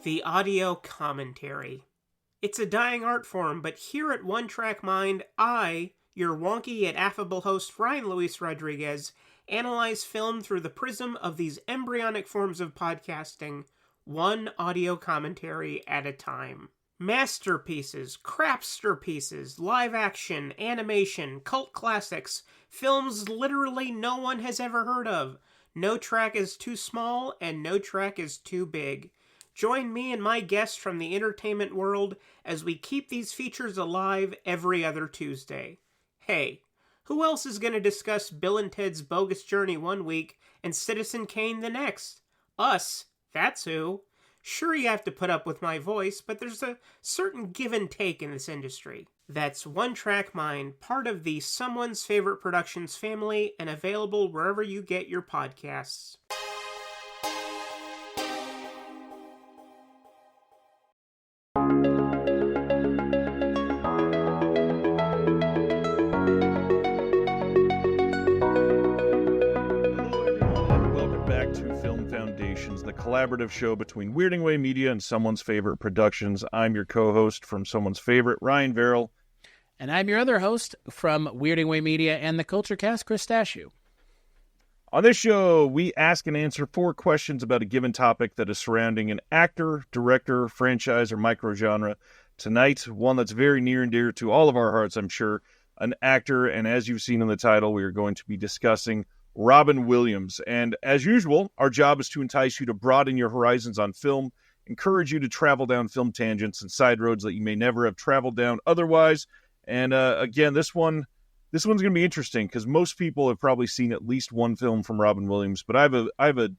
The audio commentary. It's a dying art form, but here at One Track Mind, I, your wonky yet affable host Ryan Luis Rodriguez, analyze film through the prism of these embryonic forms of podcasting, one audio commentary at a time. Masterpieces, crapster pieces, live action, animation, cult classics, films literally no one has ever heard of. No track is too small and no track is too big. Join me and my guests from the entertainment world as we keep these features alive every other Tuesday. Hey, who else is going to discuss Bill and Ted's Bogus Journey one week and Citizen Kane the next? Us, that's who. Sure, you have to put up with my voice, but there's a certain give and take in this industry. That's One Track Mind, part of the Someone's Favorite Productions family and available wherever you get your podcasts. The collaborative show between Weirding Way Media and Someone's Favorite Productions. I'm your co-host from Someone's Favorite, Ryan Verrill. And I'm your other host from Weirding Way Media and the Culture Cast, Chris Stashew. On this show, we ask and answer 4 questions about a given topic that is surrounding an actor, director, franchise, or microgenre. Tonight, one that's very near and dear to all of our hearts, I'm sure, an actor, and as you've seen in the title, we are going to be discussing Robin Williams. And as usual, our job is to entice you to broaden your horizons on film, encourage you to travel down film tangents and side roads that you may never have traveled down otherwise. And again, this one's going to be interesting because most people have probably seen at least one film from Robin Williams, but I have a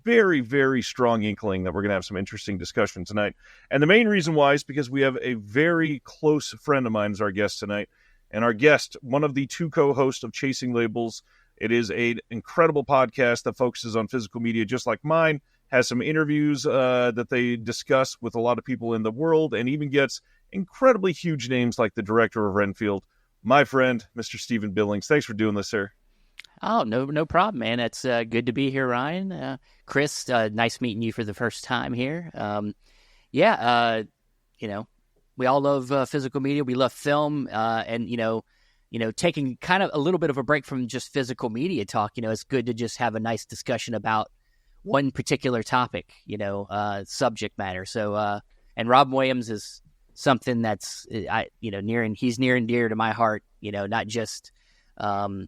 very, very strong inkling that we're going to have some interesting discussion tonight. And the main reason why is because we have a very close friend of mine as our guest tonight. And our guest, one of the 2 co-hosts of Chasing Labels. It is an incredible podcast that focuses on physical media just like mine, has some interviews that they discuss with a lot of people in the world, and even gets incredibly huge names like the director of Renfield, my friend, Mr. Stephen Billings. Thanks for doing this, sir. Oh, no problem, man. It's good to be here, Ryan. Chris, nice meeting you for the first time here. We all love physical media. We love film, and, taking kind of a little bit of a break from just physical media talk, it's good to just have a nice discussion about one particular topic, subject matter. So, and Robin Williams is something that's, he's near and dear to my heart, not just, as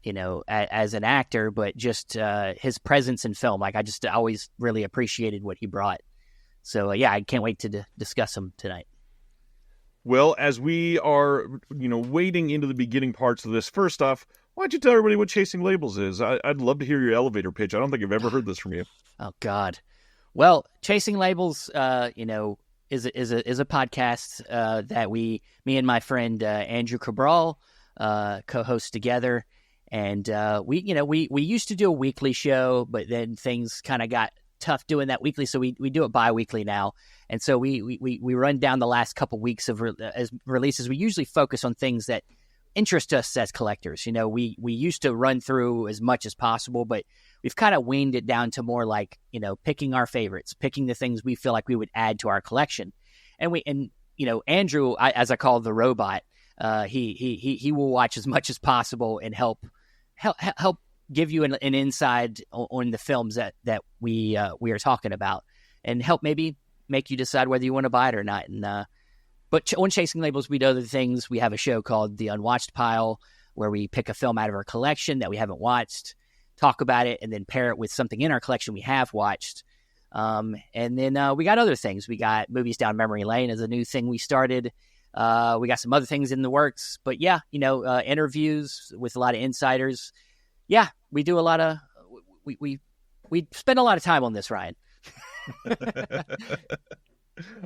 an actor, but just his presence in film. Like, I just always really appreciated what he brought. So, I can't wait to discuss him tonight. Well, as we are, wading into the beginning parts of this, first off, why don't you tell everybody what Chasing Labels is? I'd love to hear your elevator pitch. I don't think I've ever heard this from you. Oh, God. Well, Chasing Labels, is a podcast that me and my friend Andrew Cabral co-host together, and we used to do a weekly show, but then things kind of got tough doing that weekly, so we do it bi-weekly now. And so we run down the last couple weeks of releases. We usually focus on things that interest us as collectors. We used to run through as much as possible, but we've kind of weaned it down to more like, picking our favorites, picking the things we feel like we would add to our collection. And Andrew, as I call the robot, he will watch as much as possible and help give you an inside on the films that we are talking about, and help maybe make you decide whether you want to buy it or not. And but on Chasing Labels, we do other things. We have a show called The Unwatched Pile, where we pick a film out of our collection that we haven't watched, talk about it, and then pair it with something in our collection we have watched. And then we got other things. We got Movies Down Memory Lane as a new thing we started. We got some other things in the works. But interviews with a lot of insiders. Yeah, we do a lot of we spend a lot of time on this, Ryan.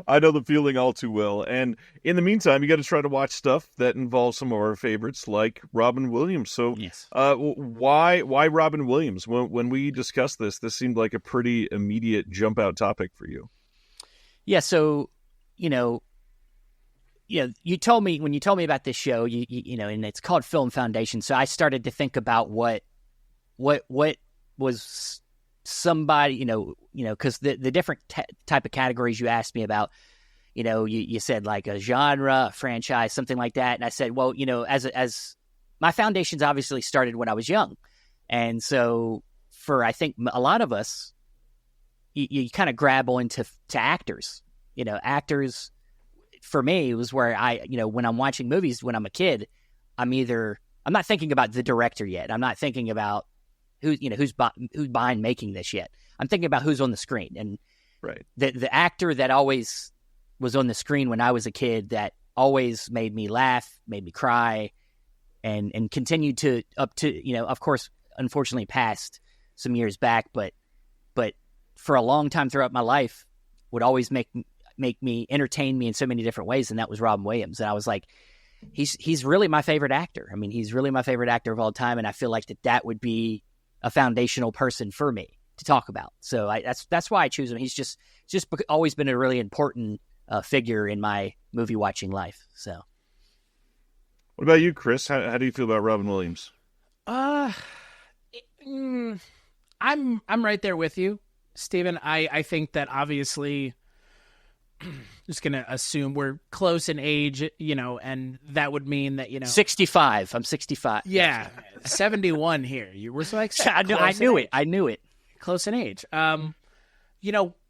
I know the feeling all too well. And in the meantime, you got to try to watch stuff that involves some of our favorites, like Robin Williams. So, yes. Why Robin Williams? When we discussed this seemed like a pretty immediate jump out topic for you. Yeah. So, you told me when you told me about this show, and it's called Film Foundation. So I started to think about what was somebody, because the different type of categories you asked me about, you said like a genre, a franchise, something like that. And I said, well, as my foundations obviously started when I was young. And so for, I think a lot of us, you kind of grab onto actors, actors for me was where when I'm watching movies, when I'm a kid, I'm not thinking about the director yet. I'm not thinking about who's behind making this yet. I'm thinking about who's on the screen. And right. The actor that always was on the screen when I was a kid that always made me laugh, made me cry, and continued to up to, of course, unfortunately passed some years back, but for a long time throughout my life would always make me, entertain me in so many different ways. And that was Robin Williams. And I was like, he's really my favorite actor. I mean, he's really my favorite actor of all time. And I feel like that would be a foundational person for me to talk about. So that's why I choose him. He's just always been a really important figure in my movie watching life. So, what about you, Chris? How do you feel about Robin Williams? I'm right there with you, Stephen. I think that obviously, just gonna assume we're close in age, and that would mean that 65. I'm 65. Yeah, 71 here. You were so like I knew it. Close in age.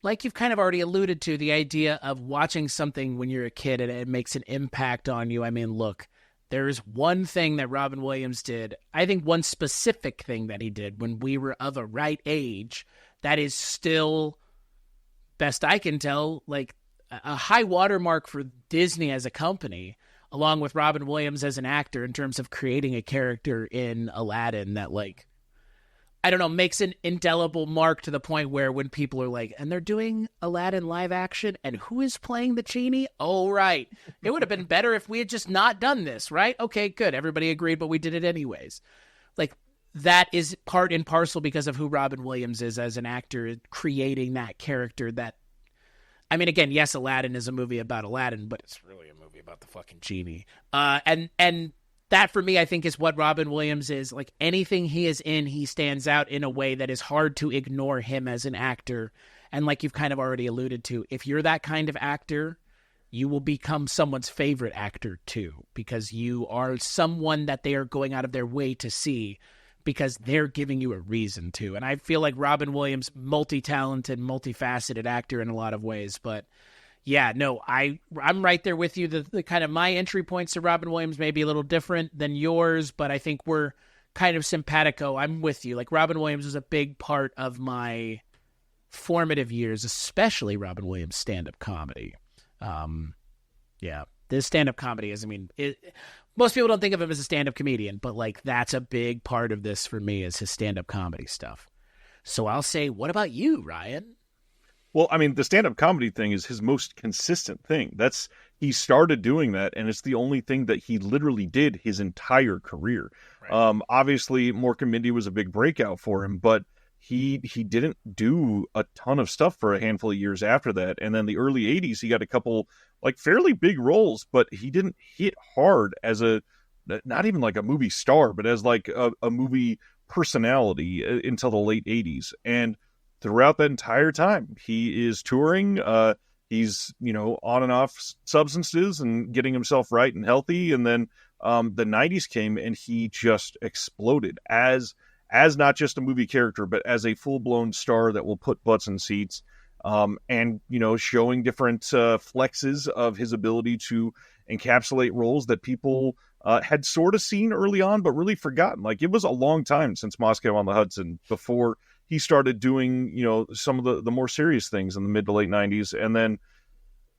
Like you've kind of already alluded to, the idea of watching something when you're a kid and it makes an impact on you. I mean, look, there's one thing that Robin Williams did. I think one specific thing that he did when we were of a right age that is still, best I can tell, like a high watermark for Disney as a company, along with Robin Williams as an actor in terms of creating a character in Aladdin that, like, I don't know, makes an indelible mark to the point where when people are like, and they're doing Aladdin live action, and who is playing the genie? Oh, right. It would have been better if we had just not done this, right? Okay, good. Everybody agreed, but we did it anyways. Like, that is part and parcel because of who Robin Williams is as an actor, creating that character that, I mean, again, yes, Aladdin is a movie about Aladdin, but it's really a movie about the fucking genie. And that, for me, I think is what Robin Williams is. Like, anything he is in, he stands out in a way that is hard to ignore him as an actor. And like you've kind of already alluded to, if you're that kind of actor, you will become someone's favorite actor too, because you are someone that they are going out of their way to see because they're giving you a reason to. And I feel like Robin Williams, multi-talented, multifaceted actor in a lot of ways, but yeah, no, I'm right there with you. The kind of my entry points to Robin Williams may be a little different than yours, but I think we're kind of simpatico. I'm with you. Like, Robin Williams was a big part of my formative years, especially Robin Williams' stand-up comedy. Yeah, this stand-up comedy is, most people don't think of him as a stand-up comedian, but like that's a big part of this for me is his stand-up comedy stuff. So I'll say, what about you, Ryan? Well, the stand-up comedy thing is his most consistent thing. He started doing that, and it's the only thing that he literally did his entire career. Right. Obviously, Mork and Mindy was a big breakout for him, but he didn't do a ton of stuff for a handful of years after that. And then the early 80s, he got a couple like fairly big roles, but he didn't hit hard as not even like a movie star, but as like a movie personality until the late 80s. And throughout that entire time, he is touring. He's, on and off substances and getting himself right and healthy. And then the 90s came and he just exploded as not just a movie character, but as a full-blown star that will put butts in seats. And, showing different flexes of his ability to encapsulate roles that people had sort of seen early on, but really forgotten. Like, it was a long time since Moscow on the Hudson before he started doing, some of the more serious things in the mid to late 90s. And then,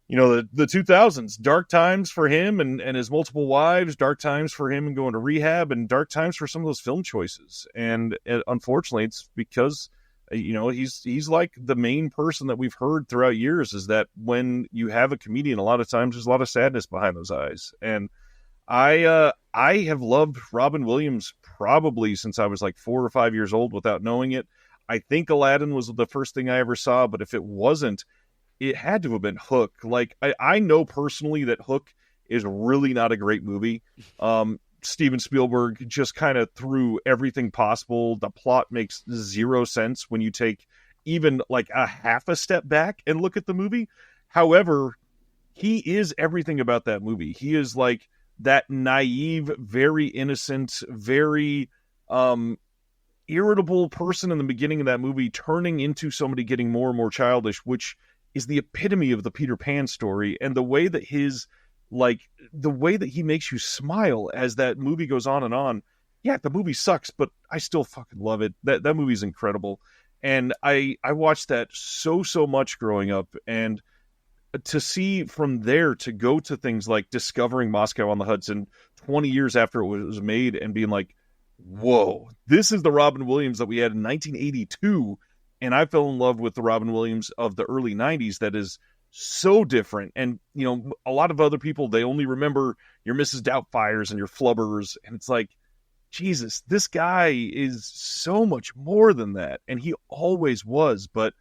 the 2000s, dark times for him and his multiple wives, dark times for him and going to rehab, and dark times for some of those film choices. And unfortunately, it's because, he's like the main person that we've heard throughout years is that when you have a comedian, a lot of times there's a lot of sadness behind those eyes. And I have loved Robin Williams probably since I was like 4 or 5 years old without knowing it. I think Aladdin was the first thing I ever saw, but if it wasn't, it had to have been Hook. Like, I know personally that Hook is really not a great movie. Steven Spielberg just kind of threw everything possible. The plot makes zero sense when you take even like a half a step back and look at the movie. However, he is everything about that movie. He is like that naive, very innocent, very irritable person in the beginning of that movie turning into somebody getting more and more childish, which is the epitome of the Peter Pan story. And the way that the way that he makes you smile as that movie goes on and on. Yeah, the movie sucks, but I still fucking love it. That movie's incredible. And I watched that so much growing up, and to see from there to go to things like discovering Moscow on the Hudson 20 years after it was made and being like, whoa, this is the Robin Williams that we had in 1982. And I fell in love with the Robin Williams of the early 90s that is so different. And, you know, a lot of other people, they only remember your Mrs. Doubtfires and your Flubbers. And it's like, Jesus, this guy is so much more than that. And he always was. But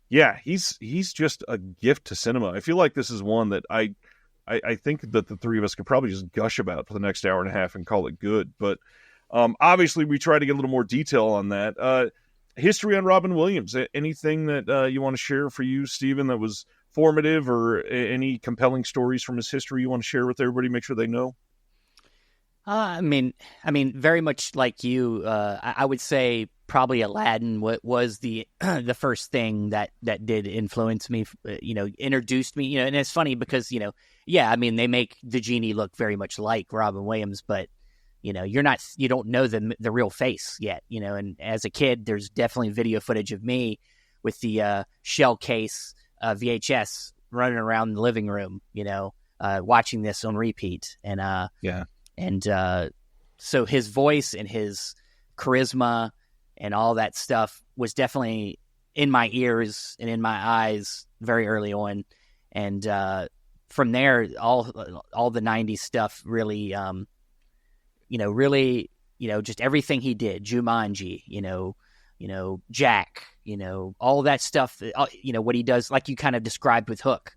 yeah, he's just a gift to cinema. I feel like this is one that I think that the three of us could probably just gush about for the next hour and a half and call it good. But obviously, we try to get a little more detail on that. History on Robin Williams. Anything that you want to share for you, Stephen, that was formative, or any compelling stories from his history you want to share with everybody? Make sure they know. I mean, very much like you. I would say probably Aladdin was the the first thing that did influence me. Introduced me. And it's funny because they make the genie look very much like Robin Williams, but you don't know the real face yet. And as a kid, there's definitely video footage of me with the shell case VHS running around the living room. Watching this on repeat, and yeah. And so his voice and his charisma and all that stuff was definitely in my ears and in my eyes very early on. And from there, all the 90s stuff really, just everything he did, Jumanji, Jack, all that stuff, what he does, like you kind of described with Hook,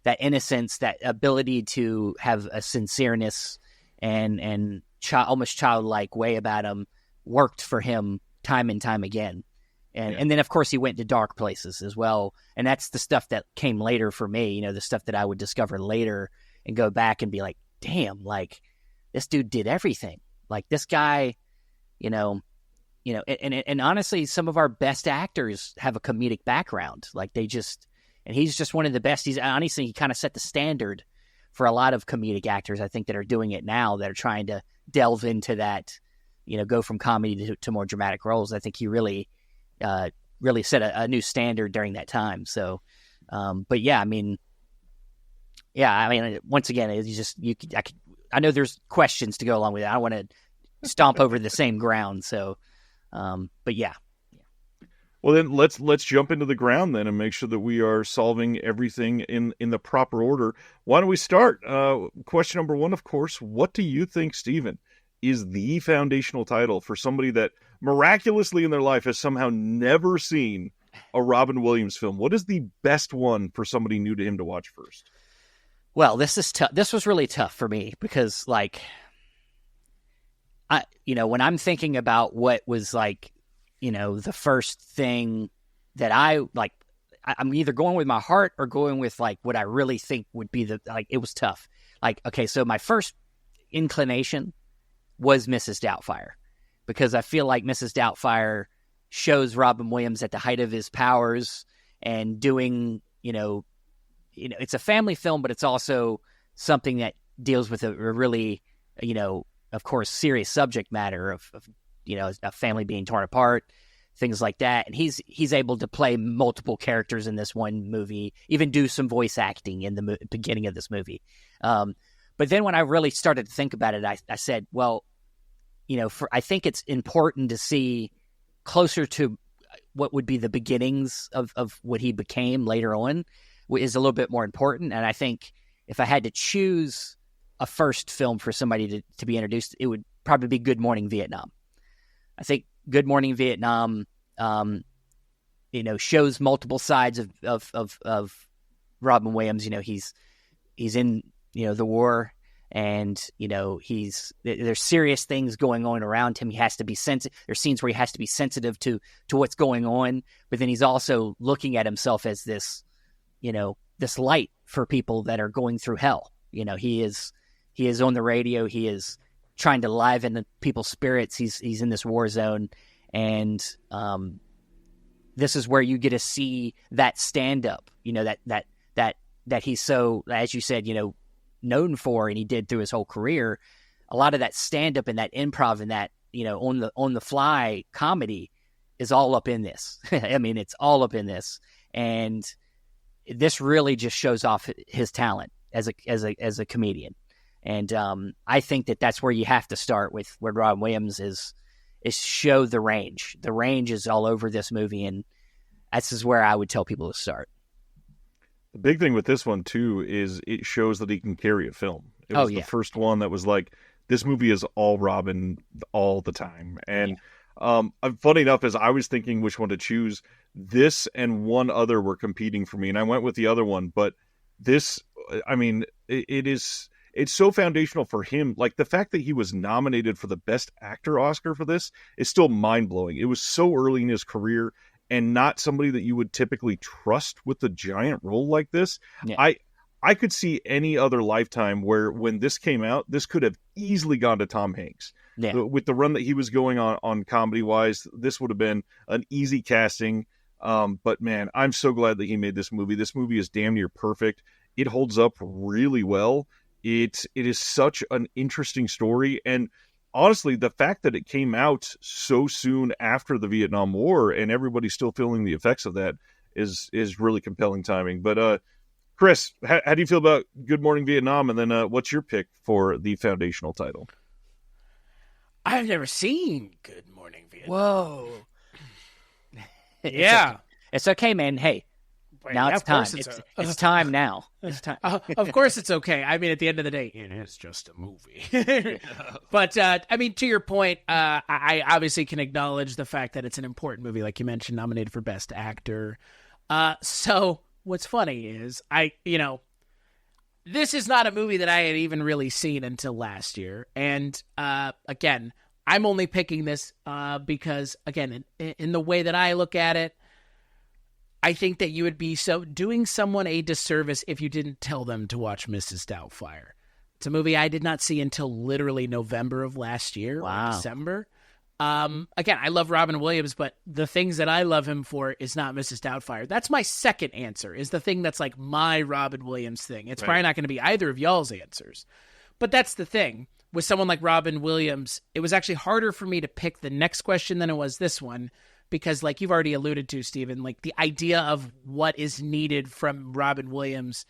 that innocence, that ability to have a sincereness and almost childlike way about him worked for him time and time again. And then, of course, he went to dark places as well. And that's the stuff that came later for me, the stuff that I would discover later and go back and be like, damn, like this dude did everything. Like this guy, and honestly, some of our best actors have a comedic background. Like and he's just one of the best. He kind of set the standard for a lot of comedic actors, I think, that are doing it now, that are trying to delve into that, go from comedy to more dramatic roles. I think he really set a new standard during that time. So, but yeah, once again, it's just, I know there's questions to go along with it. I don't want to stomp over the same ground. So, but yeah. Well, then let's jump into the ground then and make sure that we are solving everything in the proper order. Why don't we start? Question number one, of course, what do you think, Stephen, is the foundational title for somebody that miraculously in their life has somehow never seen a Robin Williams film? What is the best one for somebody new to him to watch first? Well, this is tough. This was really tough for me because, when I'm thinking about what was the first thing that I'm either going with my heart or going with what I really think would be it was tough. Okay, so my first inclination was Mrs. Doubtfire, because I feel like Mrs. Doubtfire shows Robin Williams at the height of his powers and doing, it's a family film, but it's also something that deals with a really, of course, serious subject matter of a family being torn apart, things like that. And he's able to play multiple characters in this one movie, even do some voice acting in the beginning of this movie. But then when I really started to think about it, I said, well, I think it's important to see closer to what would be the beginnings of what he became later on is a little bit more important. And I think if I had to choose a first film for somebody to be introduced, it would probably be Good Morning Vietnam. I think Good Morning Vietnam, shows multiple sides of Robin Williams. He's in, the war, and there's serious things going on around him. He has to be sensitive. There's scenes where he has to be sensitive to what's going on, but then he's also looking at himself as this light for people that are going through hell. He is on the radio. He is trying to liven the people's spirits. He's in this war zone, and this is where you get to see that stand up. That he's so, as you said, known for, and he did through his whole career. A lot of that stand up and that improv and that on the fly comedy is all up in this. I mean, it's all up in this, and this really just shows off his talent as a comedian. And I think that's where you have to start with where Robin Williams is show the range. The range is all over this movie, and this is where I would tell people to start. The big thing with this one, too, is it shows that he can carry a film. It was the first one that was like, this movie is all Robin all the time. And funny enough, as I was thinking which one to choose, this and one other were competing for me, and I went with the other one. But this, I mean, it's so foundational for him. Like, the fact that he was nominated for the Best Actor Oscar for this is still mind-blowing. It was so early in his career, and not somebody that you would typically trust with a giant role like this. Yeah. I could see any other lifetime where when this came out, this could have easily gone to Tom Hanks. Yeah. With the run that he was going on comedy-wise, this would have been an easy casting. But, man, I'm so glad that he made this movie. This movie is damn near perfect. It holds up really well. It is such an interesting story, and honestly, the fact that it came out so soon after the Vietnam War and everybody's still feeling the effects of that is really compelling timing. But Chris, how do you feel about Good Morning Vietnam? And then what's your pick for the foundational title? I've never seen Good Morning Vietnam. Whoa. Yeah. It's okay, man. Hey. Now it's time. It's time now. It's time. Of course it's okay. I mean, at the end of the day, it's just a movie. But, I mean, to your point, I obviously can acknowledge the fact that it's an important movie, like you mentioned, nominated for Best Actor. So what's funny is this is not a movie that I had even really seen until last year. And, again, I'm only picking this because, again, in the way that I look at it, I think that you would be doing someone a disservice if you didn't tell them to watch Mrs. Doubtfire. It's a movie I did not see until literally November of last year. Wow. Or December. Again, I love Robin Williams, but the things that I love him for is not Mrs. Doubtfire. That's my second answer, is the thing that's like my Robin Williams thing. It's probably not going to be either of y'all's answers. But that's the thing. With someone like Robin Williams, it was actually harder for me to pick the next question than it was this one. Because like you've already alluded to, Stephen, like the idea of what is needed from Robin Williams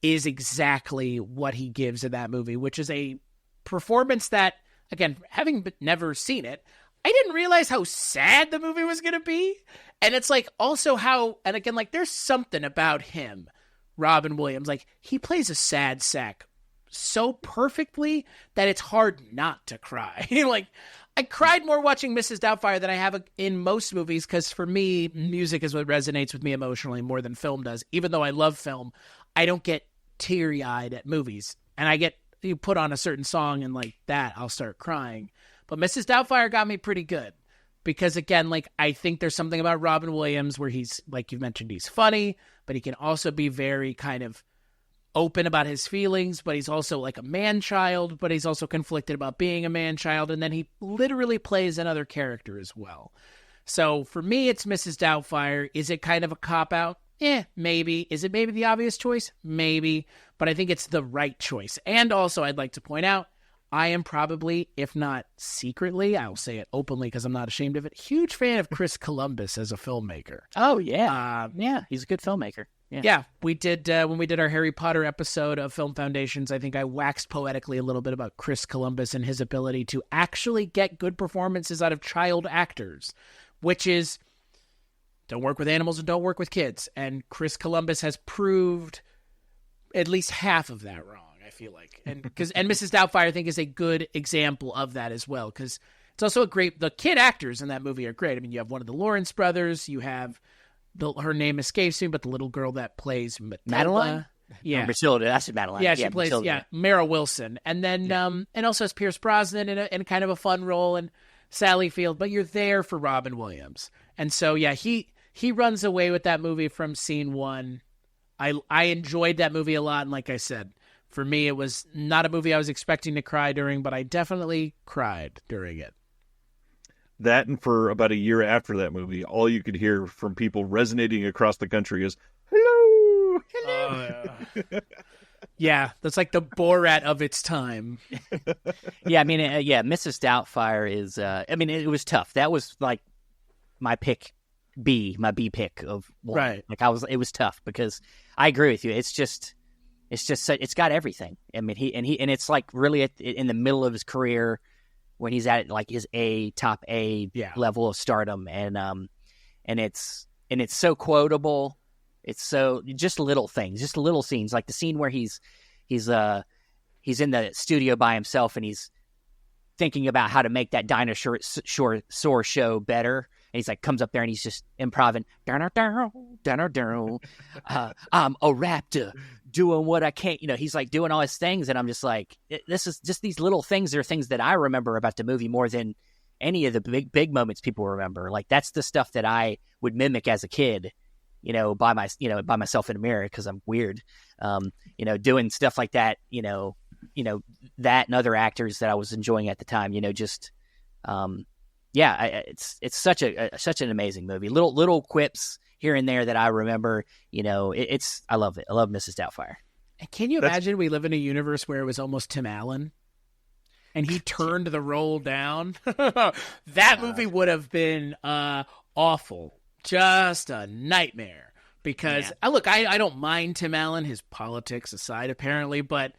is exactly what he gives in that movie, which is a performance that, again, having never seen it, I didn't realize how sad the movie was going to be. And it's like also how, and again, like there's something about him, Robin Williams, like he plays a sad sack so perfectly that it's hard not to cry. Like, I cried more watching Mrs. Doubtfire than I have in most movies because for me, music is what resonates with me emotionally more than film does. Even though I love film, I don't get teary-eyed at movies. And you put on a certain song and like that, I'll start crying. But Mrs. Doubtfire got me pretty good because again, like I think there's something about Robin Williams where he's, like you mentioned, he's funny, but he can also be very kind of open about his feelings, but he's also like a man-child, but he's also conflicted about being a man-child, and then he literally plays another character as well. So for me, it's Mrs. Doubtfire. Is it kind of a cop-out? Maybe. Is it maybe the obvious choice? Maybe. But I think it's the right choice. And also, I'd like to point out, I am probably, if not secretly, I'll say it openly because I'm not ashamed of it, huge fan of Chris Columbus as a filmmaker. Oh, yeah. Yeah, he's a good filmmaker. Yeah, we did, when we did our Harry Potter episode of Film Foundations, I think I waxed poetically a little bit about Chris Columbus and his ability to actually get good performances out of child actors, which is, don't work with animals and don't work with kids. And Chris Columbus has proved at least half of that wrong, I feel like. And Mrs. Doubtfire, I think, is a good example of that as well, because it's also the kid actors in that movie are great. I mean, you have one of the Lawrence brothers, you have... her name escapes me, but the little girl that plays Matilda. Yeah. Matilda. That's Madeline. Yeah, she plays Matilda. Mara Wilson, and then and also has Pierce Brosnan in kind of a fun role, and Sally Field. But you're there for Robin Williams, and so he runs away with that movie from scene one. I enjoyed that movie a lot, and like I said, for me it was not a movie I was expecting to cry during, but I definitely cried during it. That, and for about a year after that movie, all you could hear from people resonating across the country is "Hello, hello." Yeah, that's like the Borat of its time. Yeah, I mean, Mrs. Doubtfire is. I mean, it was tough. That was like my B pick of one. Right. Like it was tough because I agree with you. It's just it's got everything. I mean, and it's like really in the middle of his career when he's at like his top A level of stardom, and it's so quotable. It's so just little things, just little scenes, like the scene where he's in the studio by himself and he's thinking about how to make that dinosaur show better. And he's like, comes up there and he's just improvising. I'm a raptor doing what I can't. He's like doing all his things. And I'm just like, this is just these little things. They're things that I remember about the movie more than any of the big moments people remember. Like that's the stuff that I would mimic as a kid, by myself in a mirror because I'm weird, doing stuff like that, that and other actors that I was enjoying at the time, it's such an amazing movie. Little quips here and there that I remember, I love it. I love Mrs. Doubtfire. And can you imagine we live in a universe where it was almost Tim Allen and he turned the role down? That movie would have been awful. Just a nightmare because I don't mind Tim Allen, his politics aside, apparently, but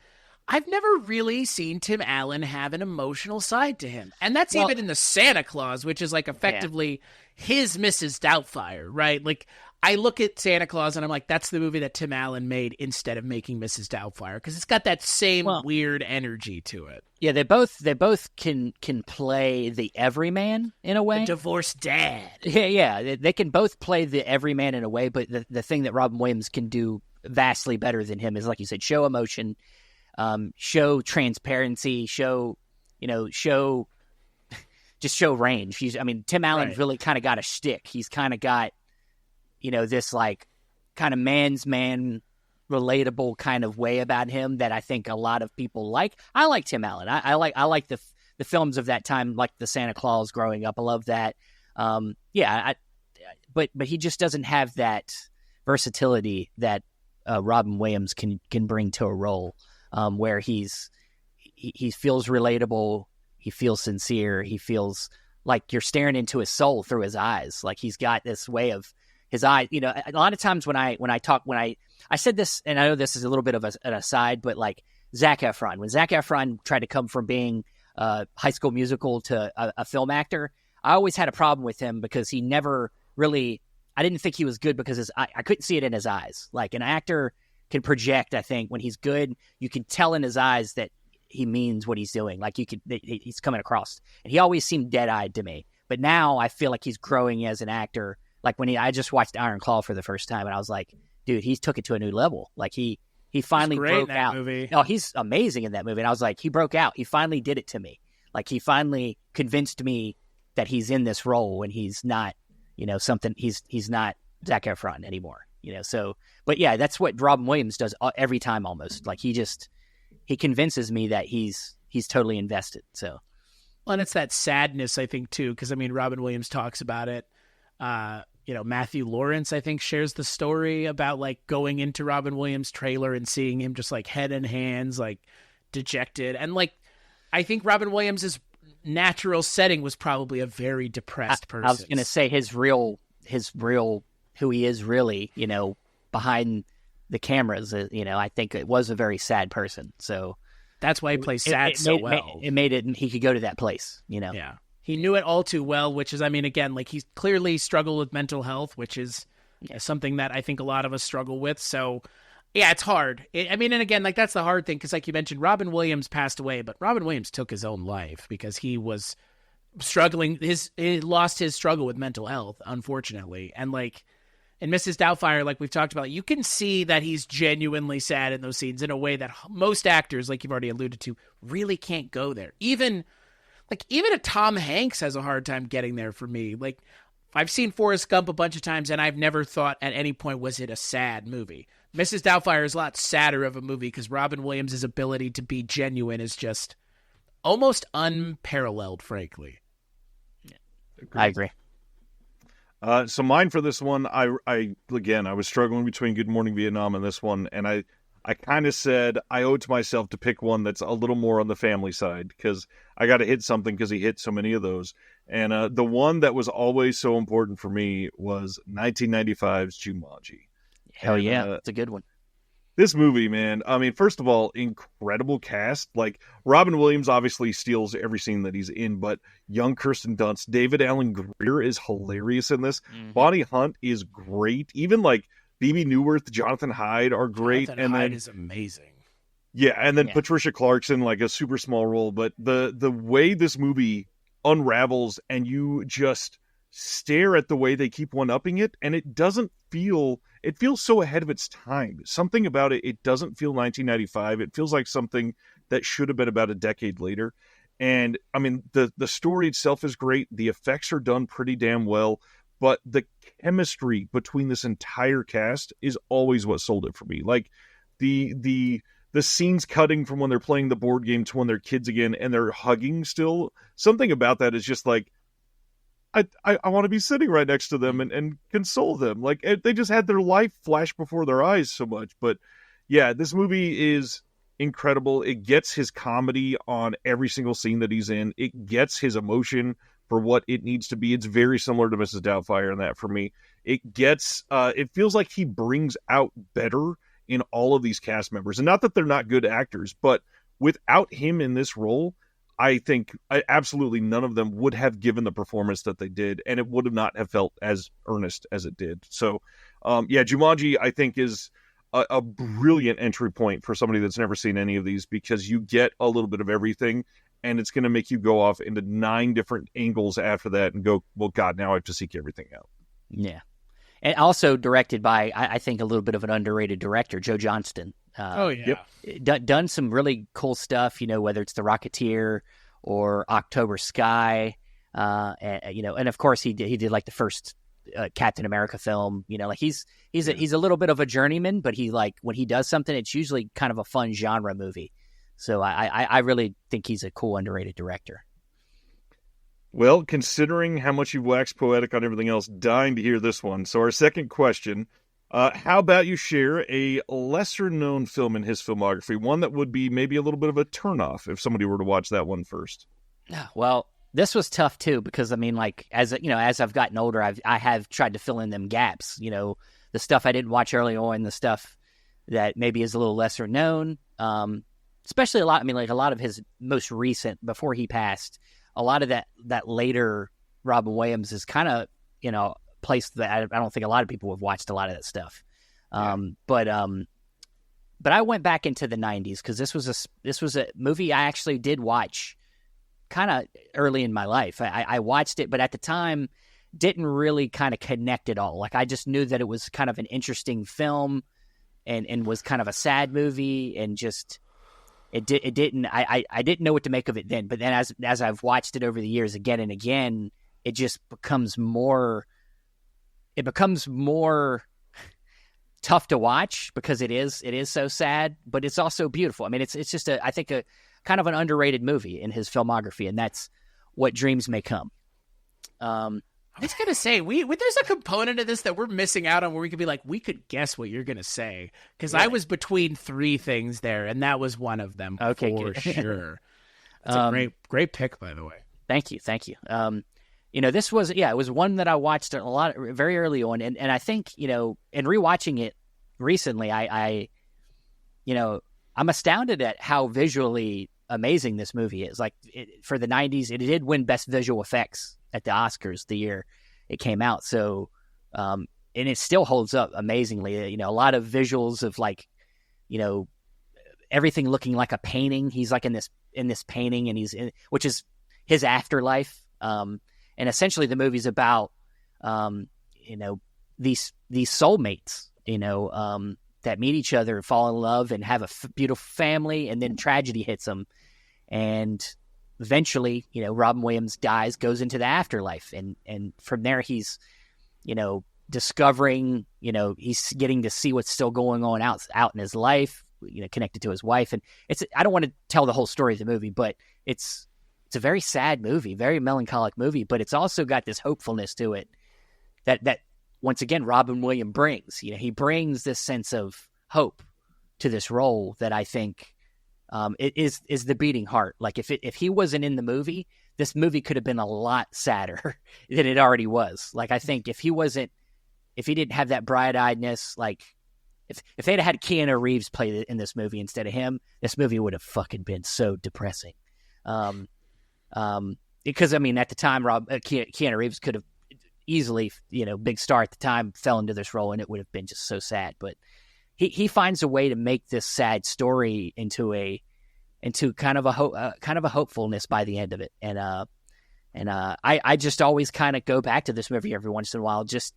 I've never really seen Tim Allen have an emotional side to him. And that's even in the Santa Claus, which is like effectively his Mrs. Doubtfire, right? Like I look at Santa Claus and I'm like, that's the movie that Tim Allen made instead of making Mrs. Doubtfire because it's got that same weird energy to it. Yeah, they both can play the everyman in a way. The divorced dad. Yeah, they can both play the everyman in a way, but the thing that Robin Williams can do vastly better than him is, like you said, show emotion, show transparency, show range. Tim Allen's really kind of got a shtick. He's kind of got, this like kind of man's man relatable kind of way about him that I think a lot of people like. I like Tim Allen. I like the films of that time, like the Santa Claus growing up. I love that. But he just doesn't have that versatility that Robin Williams can bring to a role, where he feels relatable, he feels sincere, he feels like you're staring into his soul through his eyes. Like he's got this way of his eyes. A lot of times when I said this, and I know this is a little bit of an aside, but like Zac Efron, when Zac Efron tried to come from being High School Musical to a film actor, I always had a problem with him because he never really, I didn't think he was good because I couldn't see it in his eyes. Like an actor can project, I think, when he's good, you can tell in his eyes that he means what he's doing. Like he's coming across. And he always seemed dead-eyed to me. But now I feel like he's growing as an actor. Like I just watched Iron Claw for the first time, and I was like, dude, he took it to a new level. Like he finally broke out. Movie. Oh, he's amazing in that movie. And I was like, he broke out. He finally did it to me. Like he finally convinced me that he's in this role when he's not, something. He's not Zac Efron anymore. So, but yeah, that's what Robin Williams does every time almost. Like he convinces me that he's totally invested. So, well, and it's that sadness, I think, too, because Robin Williams talks about it. Matthew Lawrence, I think, shares the story about like going into Robin Williams' trailer and seeing him just like head in hands, like dejected. And like, I think Robin Williams' natural setting was probably a very depressed person. I was going to say his real, who he is really, behind the cameras, I think it was a very sad person. So that's why he plays sad so well. It made it, he could go to that place, Yeah. He knew it all too well, which is, again, like he's clearly struggled with mental health, which is something that I think a lot of us struggle with. So, yeah, it's hard. And again, like that's the hard thing because, like you mentioned, Robin Williams passed away, but Robin Williams took his own life because he was struggling. He lost his struggle with mental health, unfortunately, and like in Mrs. Doubtfire, like we've talked about, you can see that he's genuinely sad in those scenes in a way that most actors, like you've already alluded to, really can't go there. Even a Tom Hanks has a hard time getting there for me. Like, I've seen Forrest Gump a bunch of times, and I've never thought at any point was it a sad movie. Mrs. Doubtfire is a lot sadder of a movie because Robin Williams' ability to be genuine is just almost unparalleled, frankly. I agree. So mine for this one, I was struggling between Good Morning Vietnam and this one, and I kind of said I owe it to myself to pick one that's a little more on the family side because I got to hit something because he hit so many of those. And the one that was always so important for me was 1995's Jumanji. Hell yeah, it's a good one. This movie, man, I mean, first of all, incredible cast. Like, Robin Williams obviously steals every scene that he's in, but young Kirsten Dunst, David Alan Grier is hilarious in this. Mm-hmm. Bonnie Hunt is great. Even, like, Bebe Neuwirth, Jonathan Hyde are great. Jonathan Hyde is amazing. Yeah, and then Patricia Clarkson, like a super small role. But the way this movie unravels and you just stare at the way they keep one-upping it, and it doesn't feel... It feels so ahead of its time. Something about it, it doesn't feel 1995. It feels like something that should have been about a decade later. And, I mean, the story itself is great. The effects are done pretty damn well. But the chemistry between this entire cast is always what sold it for me. Like, the scenes cutting from when they're playing the board game to when they're kids again and they're hugging still. Something about that is just like, I want to be sitting right next to them and console them. Like, they just had their life flash before their eyes so much. But yeah, this movie is incredible. It gets his comedy on every single scene that he's in. It gets his emotion for what it needs to be. It's very similar to Mrs. Doubtfire in that for me. It gets, it feels like he brings out better in all of these cast members. And not that they're not good actors, but without him in this role, I think absolutely none of them would have given the performance that they did, and it would have not have felt as earnest as it did. So, Jumanji, I think, is a brilliant entry point for somebody that's never seen any of these because you get a little bit of everything, and it's going to make you go off into 9 different angles after that and go, well, God, now I have to seek everything out. Yeah. And also directed by, I think, a little bit of an underrated director, Joe Johnston. Done some really cool stuff, whether it's The Rocketeer or October Sky, and of course he did like the first Captain America film. He's a little bit of a journeyman, but when he does something, it's usually kind of a fun genre movie. So I really think he's a cool underrated director. Well, considering how much you've waxed poetic on everything else, dying to hear this one. So our second question. How about you share a lesser-known film in his filmography, one that would be maybe a little bit of a turnoff if somebody were to watch that one first? Well, this was tough too because I mean, like as I've gotten older, I have tried to fill in them gaps. The stuff I didn't watch early on, the stuff that maybe is a little lesser known. Especially a lot of his most recent before he passed. A lot of that later Robin Williams is kind of place that I don't think a lot of people have watched a lot of that stuff. But I went back into the 90s because this was a movie I actually did watch kind of early in my life. I watched it, but at the time didn't really kind of connect at all. Like I just knew that it was kind of an interesting film and was kind of a sad movie and just I didn't know what to make of it then. But then as I've watched it over the years again and again, it just becomes more tough to watch because it is so sad, but it's also beautiful. I mean, it's just I think a kind of an underrated movie in his filmography, and that's What Dreams May Come. I was gonna say there's a component of this that we're missing out on where we could be like, we could guess what you're gonna say because I was between 3 things there, and that was one of them. Okay, for sure. That's a great pick, by the way. Thank you. This was, it was one that I watched a lot very early on. And I think, in rewatching it recently, I'm astounded at how visually amazing this movie is. Like for the 90s, it did win Best Visual Effects at the Oscars the year it came out. So, and it still holds up amazingly. A lot of visuals of everything looking like a painting. He's like in this painting and which is his afterlife. And essentially the movie's about, these soulmates, that meet each other and fall in love and have a beautiful family, and then tragedy hits them, and eventually, Robin Williams dies, goes into the afterlife, and from there he's, discovering, he's getting to see what's still going on out in his life, connected to his wife, and I don't want to tell the whole story of the movie, but it's a very sad movie, very melancholic movie, but it's also got this hopefulness to it that once again Robin Williams brings. He brings this sense of hope to this role that I think it is the beating heart. Like if he wasn't in the movie, this movie could have been a lot sadder than it already was. Like I think if he didn't have that bright-eyedness, like if they'd had Keanu Reeves play in this movie instead of him, this movie would have fucking been so depressing. Because at the time, Keanu Reeves could have easily, big star at the time, fell into this role, and it would have been just so sad. But he finds a way to make this sad story into kind of a hopefulness by the end of it. And I just always kind of go back to this movie every once in a while, just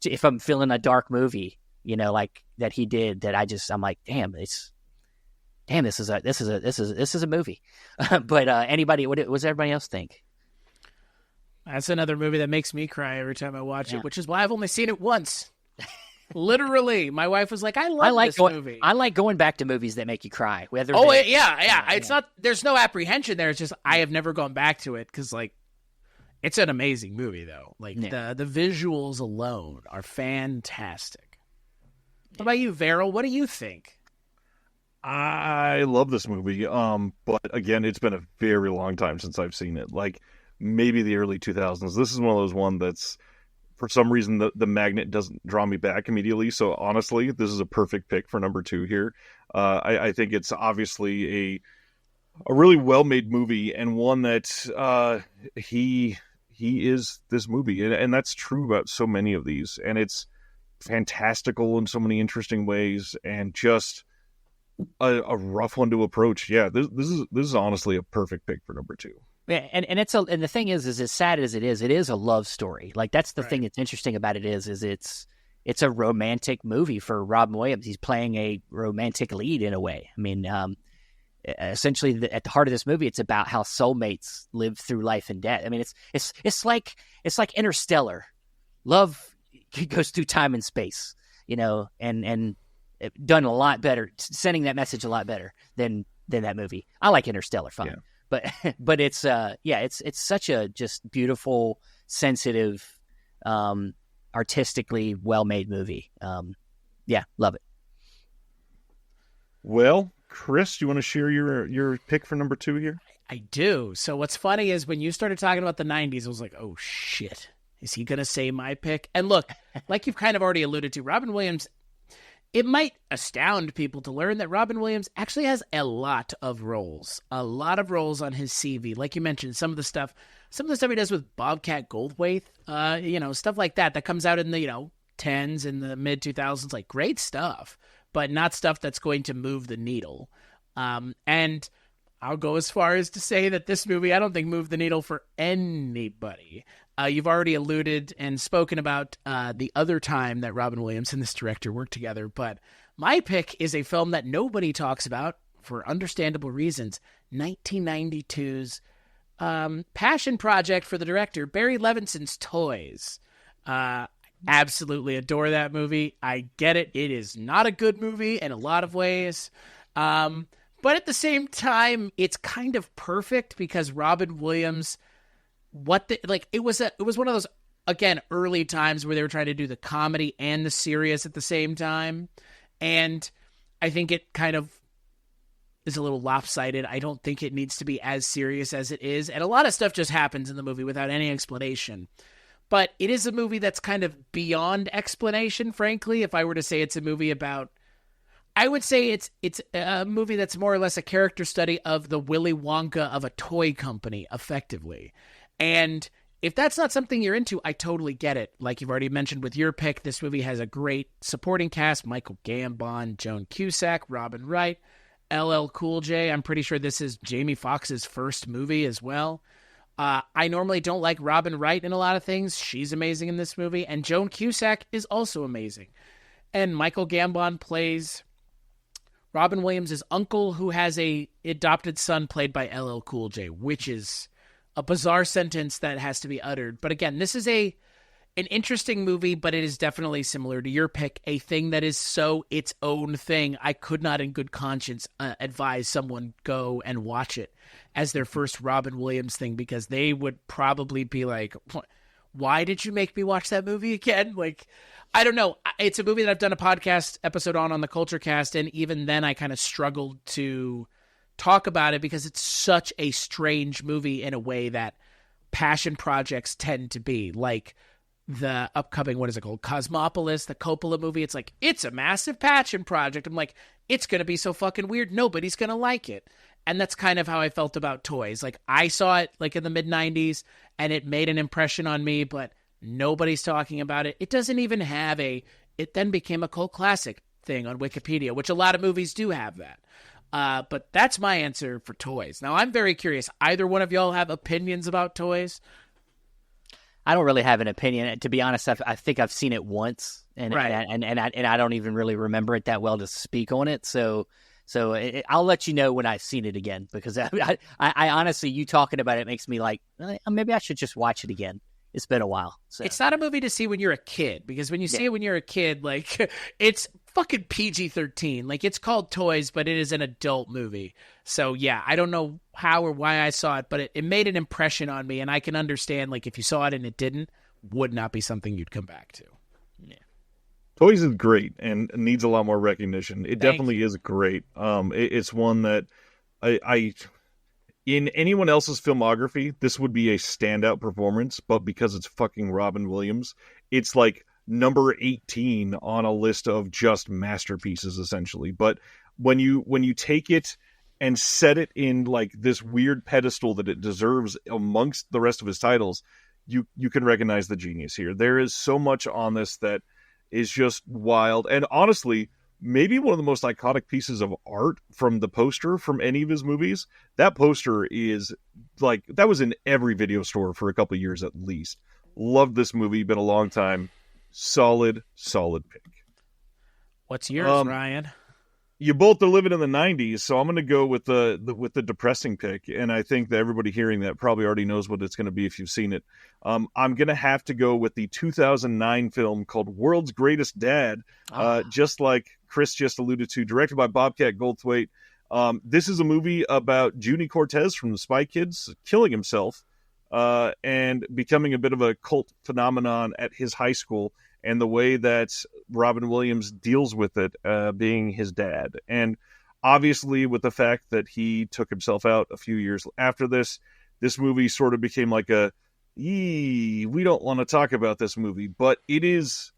if I'm feeling a dark movie, like that he did, that I'm like, damn, this is a movie. But what does everybody else think? That's another movie that makes me cry every time I watch it, which is why I've only seen it once. Literally, my wife was like, I like this movie. I like going back to movies that make you cry. It's not, there's no apprehension there. It's just, I have never gone back to it because, like, it's an amazing movie, though. Like, the visuals alone are fantastic. What about you, Verrill? What do you think? I love this movie, but again, it's been a very long time since I've seen it. Like, maybe the early 2000s. This is one of those ones that's, for some reason, the magnet doesn't draw me back immediately. So honestly, this is a perfect pick for number 2 here. I think it's obviously a really well-made movie, and one that he is this movie, and that's true about so many of these. And it's fantastical in so many interesting ways, and just a rough one to approach. Yeah, this is honestly a perfect pick for number 2. Yeah, and the thing is as sad as it is a love story. Like that's the thing that's interesting about it is it's a romantic movie for Robin Williams. He's playing a romantic lead in a way. Essentially at the heart of this movie, it's about how soulmates live through life and death. It's like Interstellar. Love goes through time and space, and done a lot better, sending that message a lot better than that movie. I like Interstellar fine. Yeah. But it's it's such a just beautiful, sensitive, artistically well-made movie. Love it. Well, Chris, do you want to share your pick for number 2 here? I do. So what's funny is when you started talking about the 90s, I was like, oh shit, is he going to say my pick? And look, like you've kind of already alluded to, Robin Williams, it might astound people to learn that Robin Williams actually has a lot of roles on his CV. Like you mentioned, some of the stuff he does with Bobcat Goldthwait, stuff like that comes out in the, 10s and the mid 2000s, like great stuff, but not stuff that's going to move the needle. And I'll go as far as to say that this movie, I don't think moved the needle for anybody. You've already alluded and spoken about the other time that Robin Williams and this director worked together, but my pick is a film that nobody talks about for understandable reasons. 1992's passion project for the director, Barry Levinson's Toys. Absolutely adore that movie. I get it. It is not a good movie in a lot of ways. But at the same time, it's kind of perfect because Robin Williams... it was one of those, again, early times where they were trying to do the comedy and the serious at the same time. And I think it kind of is a little lopsided. I don't think it needs to be as serious as it is. And a lot of stuff just happens in the movie without any explanation. But it is a movie that's kind of beyond explanation, frankly. If I were to say it's a movie about... I would say it's a movie that's more or less a character study of the Willy Wonka of a toy company, effectively. And if that's not something you're into, I totally get it. Like you've already mentioned with your pick, this movie has a great supporting cast: Michael Gambon, Joan Cusack, Robin Wright, LL Cool J. I'm pretty sure this is Jamie Foxx's first movie as well. I normally don't like Robin Wright in a lot of things. She's amazing in this movie. And Joan Cusack is also amazing. And Michael Gambon plays Robin Williams' uncle, who has a adopted son played by LL Cool J, which is a bizarre sentence that has to be uttered. But again, this is an interesting movie, but it is definitely similar to your pick, a thing that is so its own thing. I could not in good conscience advise someone go and watch it as their first Robin Williams thing, because they would probably be like, why did you make me watch that movie again? Like, I don't know. It's a movie that I've done a podcast episode on the Culture Cast, and even then I kind of struggled to talk about it because it's such a strange movie in a way that passion projects tend to be. Like the upcoming, what is it called? Cosmopolis, the Coppola movie. It's like, it's a massive passion project. I'm like, it's going to be so fucking weird. Nobody's going to like it. And that's kind of how I felt about Toys. Like, I saw it like in the mid-90s and it made an impression on me, but nobody's talking about it. It doesn't even have it then became a cult classic thing on Wikipedia, which a lot of movies do have that. But that's my answer for Toys. Now, I'm very curious. Either one of y'all have opinions about Toys? I don't really have an opinion. To be honest, I think I've seen it once, and Right. and I don't even really remember it that well to speak on it. So I'll let you know when I've seen it again, because I honestly, you talking about it makes me like, maybe I should just watch it again. It's been a while. So. It's not a movie to see when you're a kid, because when you see it when you're a kid, like, it's fucking PG-13. Like, it's called Toys, but it is an adult movie. So, yeah, I don't know how or why I saw it, but it made an impression on me, and I can understand, like, if you saw it and it didn't, would not be something you'd come back to. Yeah. Toys is great and needs a lot more recognition. It Thank definitely is great. It's one that I in anyone else's filmography, this would be a standout performance, but because it's fucking Robin Williams, it's like number 18 on a list of just masterpieces, essentially. But when you take it and set it in like this weird pedestal that it deserves amongst the rest of his titles, you can recognize the genius here. There is so much on this that is just wild. And honestly, maybe one of the most iconic pieces of art from the poster from any of his movies. That poster is like, that was in every video store for a couple of years at least. Loved this movie. Been a long time. Solid pick. What's yours, Ryan? You both are living in the 90s, so I'm going to go with the depressing pick, and I think that everybody hearing that probably already knows what it's going to be if you've seen it. I'm going to have to go with the 2009 film called World's Greatest Dad, just like Chris just alluded to, directed by Bobcat Goldthwait. This is a movie about Junie Cortez from the Spy Kids killing himself and becoming a bit of a cult phenomenon at his high school, and the way that Robin Williams deals with it, being his dad. And obviously with the fact that he took himself out a few years after this movie sort of became like we don't want to talk about this movie, but it is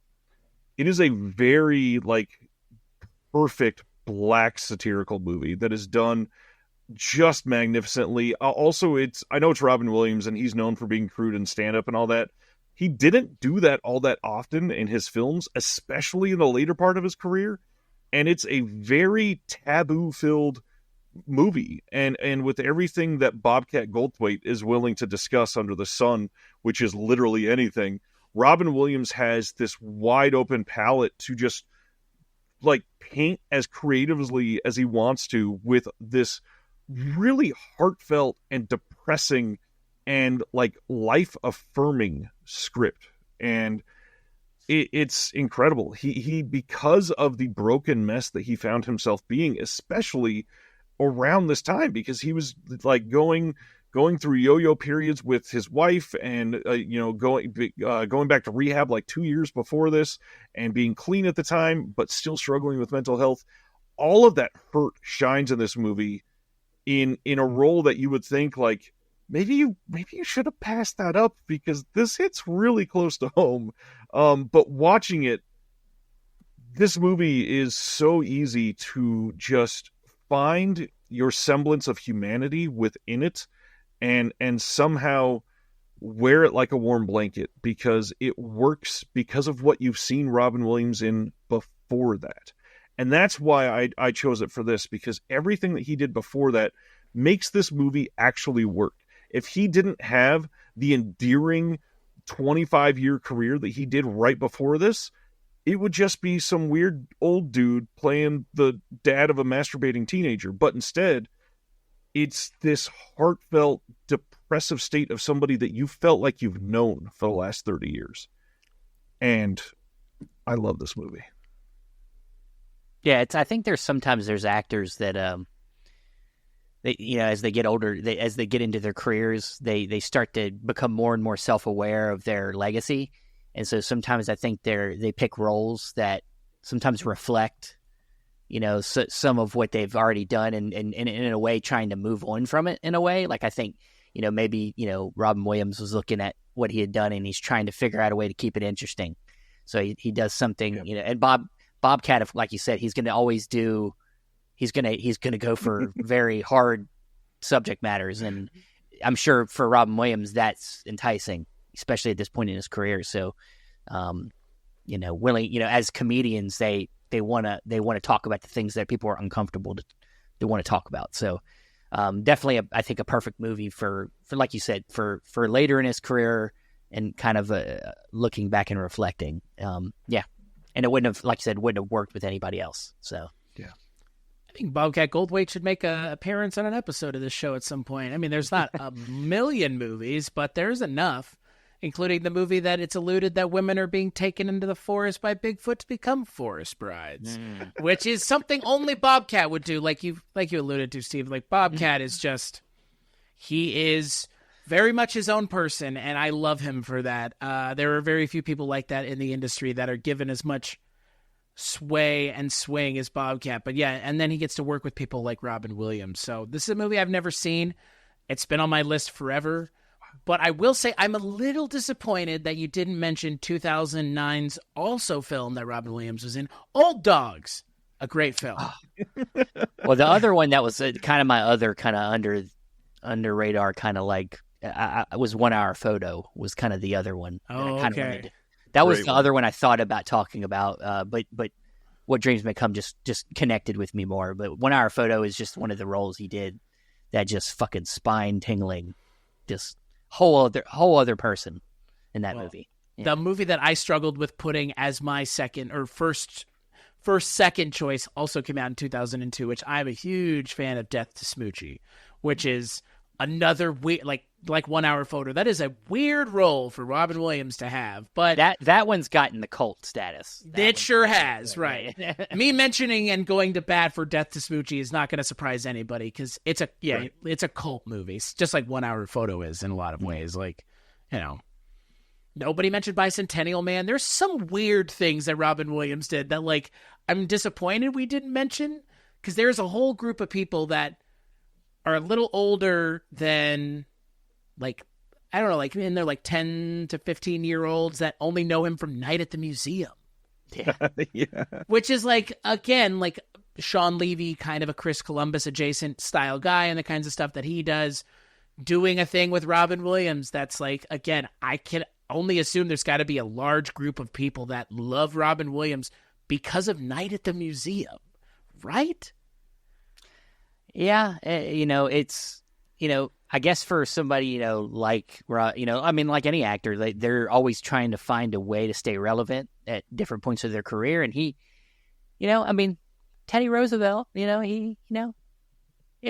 a very like perfect black satirical movie that is done just magnificently. Also, I know it's Robin Williams and he's known for being crude and stand-up and all that. He didn't do that all that often in his films, especially in the later part of his career. And it's a very taboo-filled movie. And with everything that Bobcat Goldthwait is willing to discuss under the sun, which is literally anything, Robin Williams has this wide-open palette to just like paint as creatively as he wants to with this really heartfelt and depressing and like life-affirming script. And it's incredible. He because of the broken mess that he found himself being, especially around this time, because he was like going through yo-yo periods with his wife, and going back to rehab like 2 years before this, and being clean at the time but still struggling with mental health. All of that hurt shines in this movie in a role that you would think like maybe you should have passed that up, because this hits really close to home. But watching it, this movie is so easy to just find your semblance of humanity within it and somehow wear it like a warm blanket, because it works because of what you've seen Robin Williams in before that. And that's why I chose it for this, because everything that he did before that makes this movie actually work. if he didn't have the endearing 25-year career that he did right before this, it would just be some weird old dude playing the dad of a masturbating teenager. But instead, it's this heartfelt, depressive state of somebody that you felt like you've known for the last 30 years. And I love this movie. Yeah, I think there's actors that as they get older, as they get into their careers, they start to become more and more self-aware of their legacy, and so sometimes I think they pick roles that sometimes reflect, some of what they've already done, and in a way trying to move on from it in a way. Like I think maybe Robin Williams was looking at what he had done and he's trying to figure out a way to keep it interesting, so he does something. And Bobcat, if, like you said, he's going to always do. He's gonna go for very hard subject matters, and I'm sure for Robin Williams that's enticing, especially at this point in his career. So, as comedians, they want to talk about the things that people are uncomfortable to want to talk about. So, definitely, I think a perfect movie for like you said, for later in his career and kind of looking back and reflecting. And it wouldn't have, like you said, wouldn't have worked with anybody else. So. I think Bobcat Goldthwait should make an appearance on an episode of this show at some point. I mean, there's not a million movies, but there's enough, including the movie that it's alluded that women are being taken into the forest by Bigfoot to become forest brides, which is something only Bobcat would do, like you alluded to, Steve. Like, Bobcat is just, he is very much his own person, and I love him for that. There are very few people like that in the industry that are given as much sway and swing as Bobcat. But yeah, and then he gets to work with people like Robin Williams. So this is a movie I've never seen. It's been on my list forever. But I will say I'm a little disappointed that you didn't mention 2009's also film that Robin Williams was in, Old Dogs. A great film. Well, the other one that was kind of my other kind of under radar kind of like I was 1 Hour Photo was kind of the other one. Oh, okay. That was the other one I thought about talking about, but What Dreams May Come just connected with me more. But 1 Hour Photo is just one of the roles he did that just fucking spine tingling, just whole other person in that movie. Yeah. The movie that I struggled with putting as my second choice also came out in 2002, which I'm a huge fan of, Death to Smoochie, which is another weird, like 1 Hour Photo. That is a weird role for Robin Williams to have, but that one's gotten the cult status. It sure has, right? Me mentioning and going to bat for Death to Smoochie is not going to surprise anybody because it's a cult movie. It's just like 1 Hour Photo is in a lot of ways. Like, nobody mentioned Bicentennial Man. There's some weird things that Robin Williams did that, like, I'm disappointed we didn't mention, because there's a whole group of people that are a little older than, like, I don't know, like in their like 10 to 15-year-olds that only know him from Night at the Museum. Yeah. Yeah. Which is like, again, like Sean Levy, kind of a Chris Columbus adjacent style guy, and the kinds of stuff that he does, doing a thing with Robin Williams that's like, again, I can only assume there's got to be a large group of people that love Robin Williams because of Night at the Museum, right? Yeah, it's, I guess for somebody, like, I mean, like any actor, they're always trying to find a way to stay relevant at different points of their career. And he, I mean, Teddy Roosevelt, it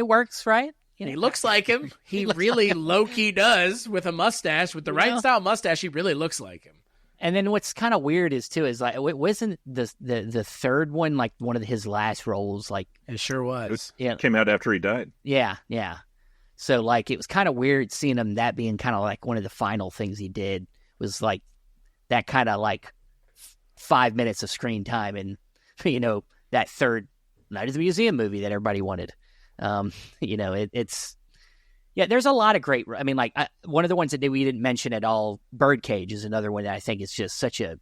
works, right? He looks like him. He really low-key does, with a mustache, with the right style mustache. He really looks like him. And then what's kind of weird is like, wasn't the third one like one of his last roles? Like, it sure was. It came out after he died. Yeah. So like, it was kind of weird seeing him, that being kind of like one of the final things he did was like that kind of like 5 minutes of screen time, and that third Night at the Museum movie that everybody wanted. It's. Yeah, there's a lot of great. I mean, like one of the ones that we didn't mention at all, Birdcage, is another one that I think is just such a,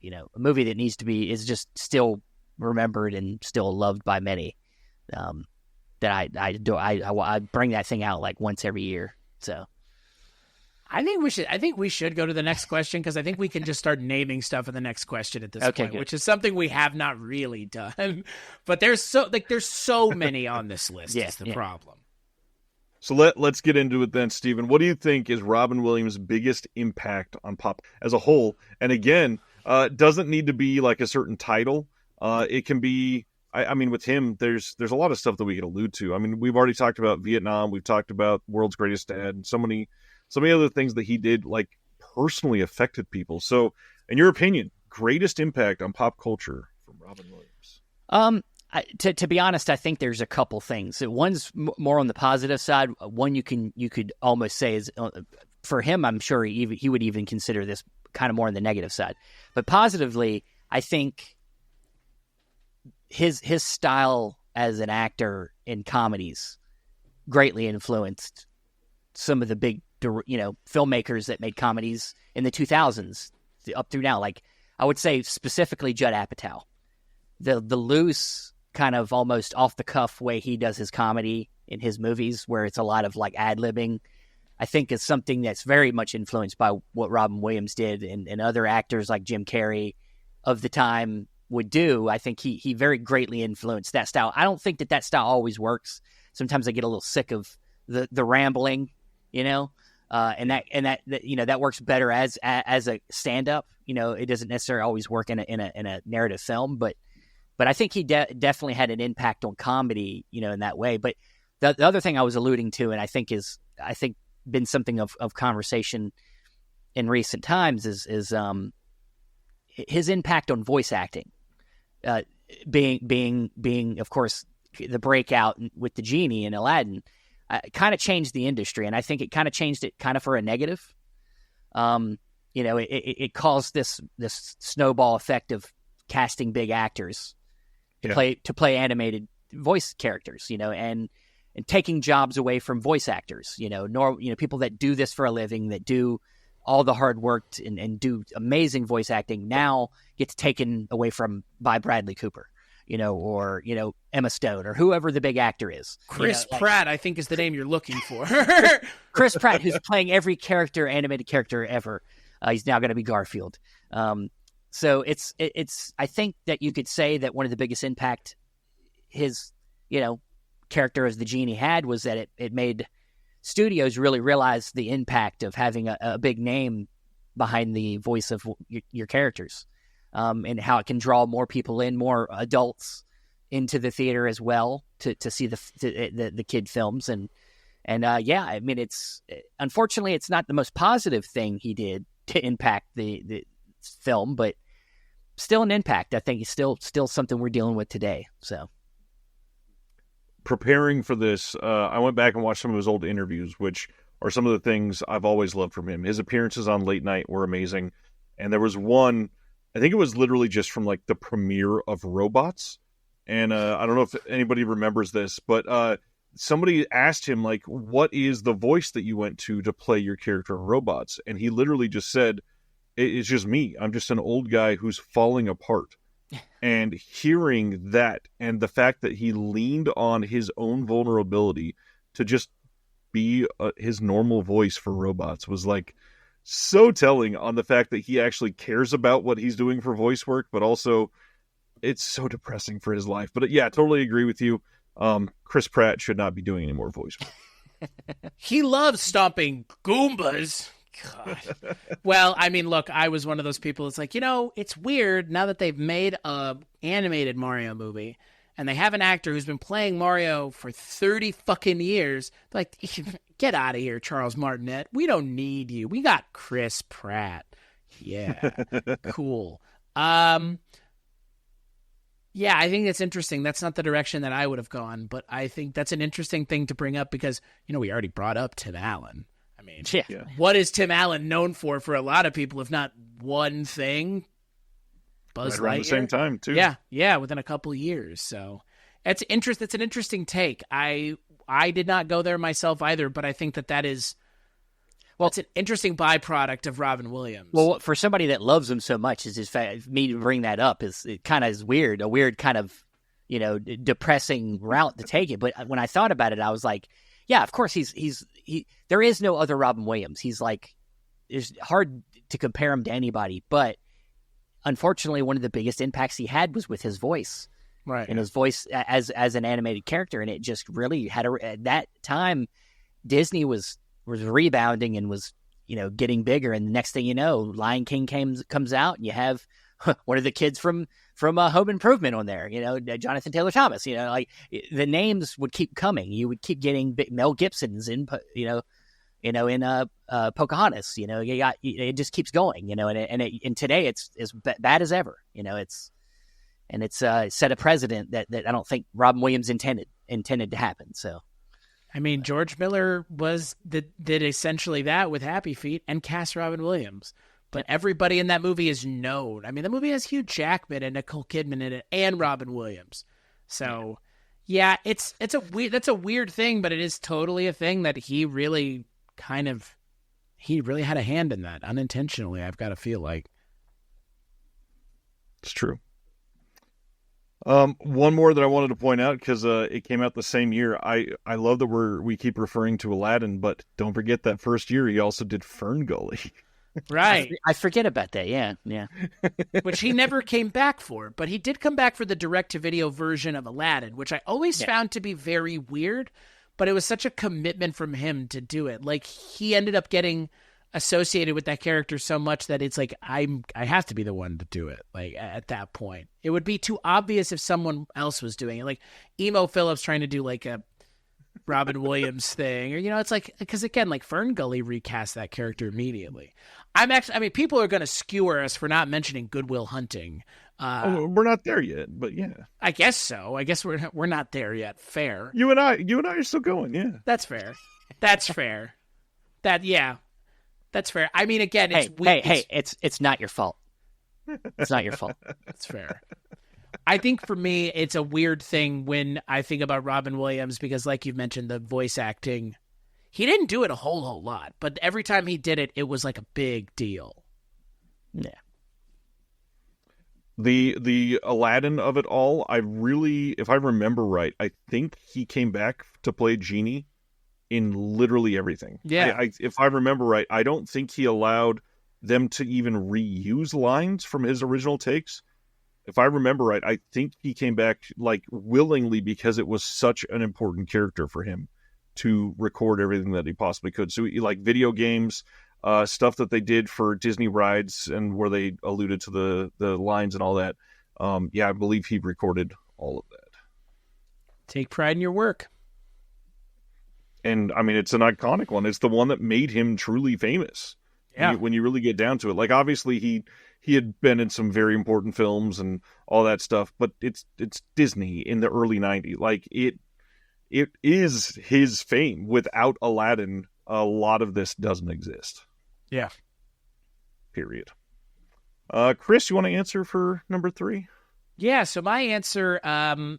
a movie that is just still remembered and still loved by many. That I bring that thing out like once every year. So, I think we should go to the next question, because I think we can just start naming stuff in the next question at this point, good. Which is something we have not really done. But there's so many on this list. Is the problem. So let's get into it then, Stephen. What do you think is Robin Williams' biggest impact on pop as a whole? And again, doesn't need to be like a certain title. It can be. I mean, with him, there's a lot of stuff that we could allude to. I mean, we've already talked about Vietnam. We've talked about World's Greatest Dad, and so many other things that he did, like, personally affected people. So, in your opinion, greatest impact on pop culture from Robin Williams? To be honest, I think there's a couple things. One's more on the positive side. One you could almost say is for him. I'm sure he would even consider this kind of more on the negative side. But positively, I think his style as an actor in comedies greatly influenced some of the big filmmakers that made comedies in the 2000s up through now. Like, I would say specifically Judd Apatow. The loose, kind of almost off the cuff way he does his comedy in his movies, where it's a lot of like ad-libbing, I think is something that's very much influenced by what Robin Williams did and other actors like Jim Carrey of the time would do. I think he very greatly influenced that style. I don't think that style always works. Sometimes I get a little sick of the rambling, and that works better as a stand-up. It doesn't necessarily always work in a narrative film, but I think he definitely had an impact on comedy, in that way. But the other thing I was alluding to, and I think been something of conversation in recent times, is his impact on voice acting, being of course the breakout with the genie in Aladdin, kind of changed the industry, and I think it kind of changed it kind of for a negative. It caused this snowball effect of casting big actors to play animated voice characters, and taking jobs away from voice actors, people that do this for a living, that do all the hard work and do amazing voice acting, now gets taken away by Bradley Cooper, or Emma Stone, or whoever the big actor is. Chris Pratt, I think, is the name you're looking for. Chris Pratt, who's playing every animated character ever. He's now going to be Garfield. So it's. I think that you could say that one of the biggest impact his, character as the genie had was that it made studios really realize the impact of having a big name behind the voice of your characters, and how it can draw more people in, more adults into the theater as well to see the kid films. I mean, unfortunately it's not the most positive thing he did to impact the film, but still an impact. I think it's still something we're dealing with today. So, preparing for this, I went back and watched some of his old interviews, which are some of the things I've always loved from him. His appearances on Late Night were amazing, and there was one, I think it was literally just from like the premiere of Robots, and I don't know if anybody remembers this, but somebody asked him, like, what is the voice that you went to play your character in Robots? And he literally just said, it's just me. I'm just an old guy who's falling apart. And hearing that, and the fact that he leaned on his own vulnerability to just be his normal voice for Robots, was like so telling on the fact that he actually cares about what he's doing for voice work, but also it's so depressing for his life. But yeah, totally agree with you. Chris Pratt should not be doing any more voice work. He loves stomping Goombas. God. Well, I mean, look, I was one of those people. It's like, it's weird now that they've made a animated Mario movie and they have an actor who's been playing Mario for 30 fucking years. Like, get out of here, Charles Martinet. We don't need you. We got Chris Pratt. Yeah. Cool. Yeah, I think that's interesting. That's not the direction that I would have gone, but I think that's an interesting thing to bring up because, we already brought up Tim Allen. I mean, what is Tim Allen known for a lot of people, if not one thing? Buzz Lightyear. Around the same time, too. Yeah, within a couple of years. So it's an interesting take. I did not go there myself either, but I think that is... Well, it's an interesting byproduct of Robin Williams. Well, for somebody that loves him so much, is his me to bring that up it kind of is weird, a weird kind of depressing route to take it. But when I thought about it, I was like, yeah, of course there is no other Robin Williams. He's like, it's hard to compare him to anybody. But unfortunately, one of the biggest impacts he had was with his voice, right? And his voice as an animated character, and it just really had at that time Disney was rebounding and was, getting bigger. And the next thing you know, Lion King comes out, and you have one of the kids from Home Improvement on there, Jonathan Taylor Thomas, like the names would keep coming. You would keep getting Mel Gibson's in, in Pocahontas, it just keeps going, and today it's as bad as ever, it's set a precedent that I don't think Robin Williams intended to happen. So, I mean, George Miller did essentially that with Happy Feet and cast Robin Williams. But everybody in that movie is known. I mean, the movie has Hugh Jackman and Nicole Kidman in it, and Robin Williams. So, yeah, that's a weird thing, but it is totally a thing that he really had a hand in that unintentionally. I've got to feel like it's true. One more that I wanted to point out, because it came out the same year. I love that we keep referring to Aladdin, but don't forget that first year he also did Ferngully. Right. I forget about that. Yeah. Which he never came back for, but he did come back for the direct-to-video version of Aladdin, which I always found to be very weird, but it was such a commitment from him to do it. Like, he ended up getting associated with that character so much that it's like, I have to be the one to do it. Like, at that point, it would be too obvious if someone else was doing it. Like Emo Phillips trying to do like a Robin Williams thing, or, it's like, because again, like Ferngully recast that character immediately. People are going to skewer us for not mentioning Good Will Hunting. We're not there yet, but yeah. I guess so. I guess we're not there yet. Fair. You and I are still going. Yeah. That's fair. That's fair. That's fair. I mean, again, it's not your fault. It's not your fault. That's fair. I think for me, it's a weird thing when I think about Robin Williams, because like you've mentioned, the voice acting, he didn't do it a whole lot, but every time he did it, it was like a big deal. Yeah. The Aladdin of it all, if I remember right, I think he came back to play Genie in literally everything. Yeah. If I remember right, I don't think he allowed them to even reuse lines from his original takes. If I remember right, I think he came back like willingly, because it was such an important character for him to record everything that he possibly could. So like video games, stuff that they did for Disney rides, and where they alluded to the lines and all that. I believe he recorded all of that. Take pride in your work. And I mean, it's an iconic one. It's the one that made him truly famous. Yeah. When you really get down to it, like obviously he had been in some very important films and all that stuff, but it's Disney in the early '90s. Like it is his fame. Without Aladdin, a lot of this doesn't exist. Yeah. Period. Chris, you want to answer for number 3? Yeah. So my answer,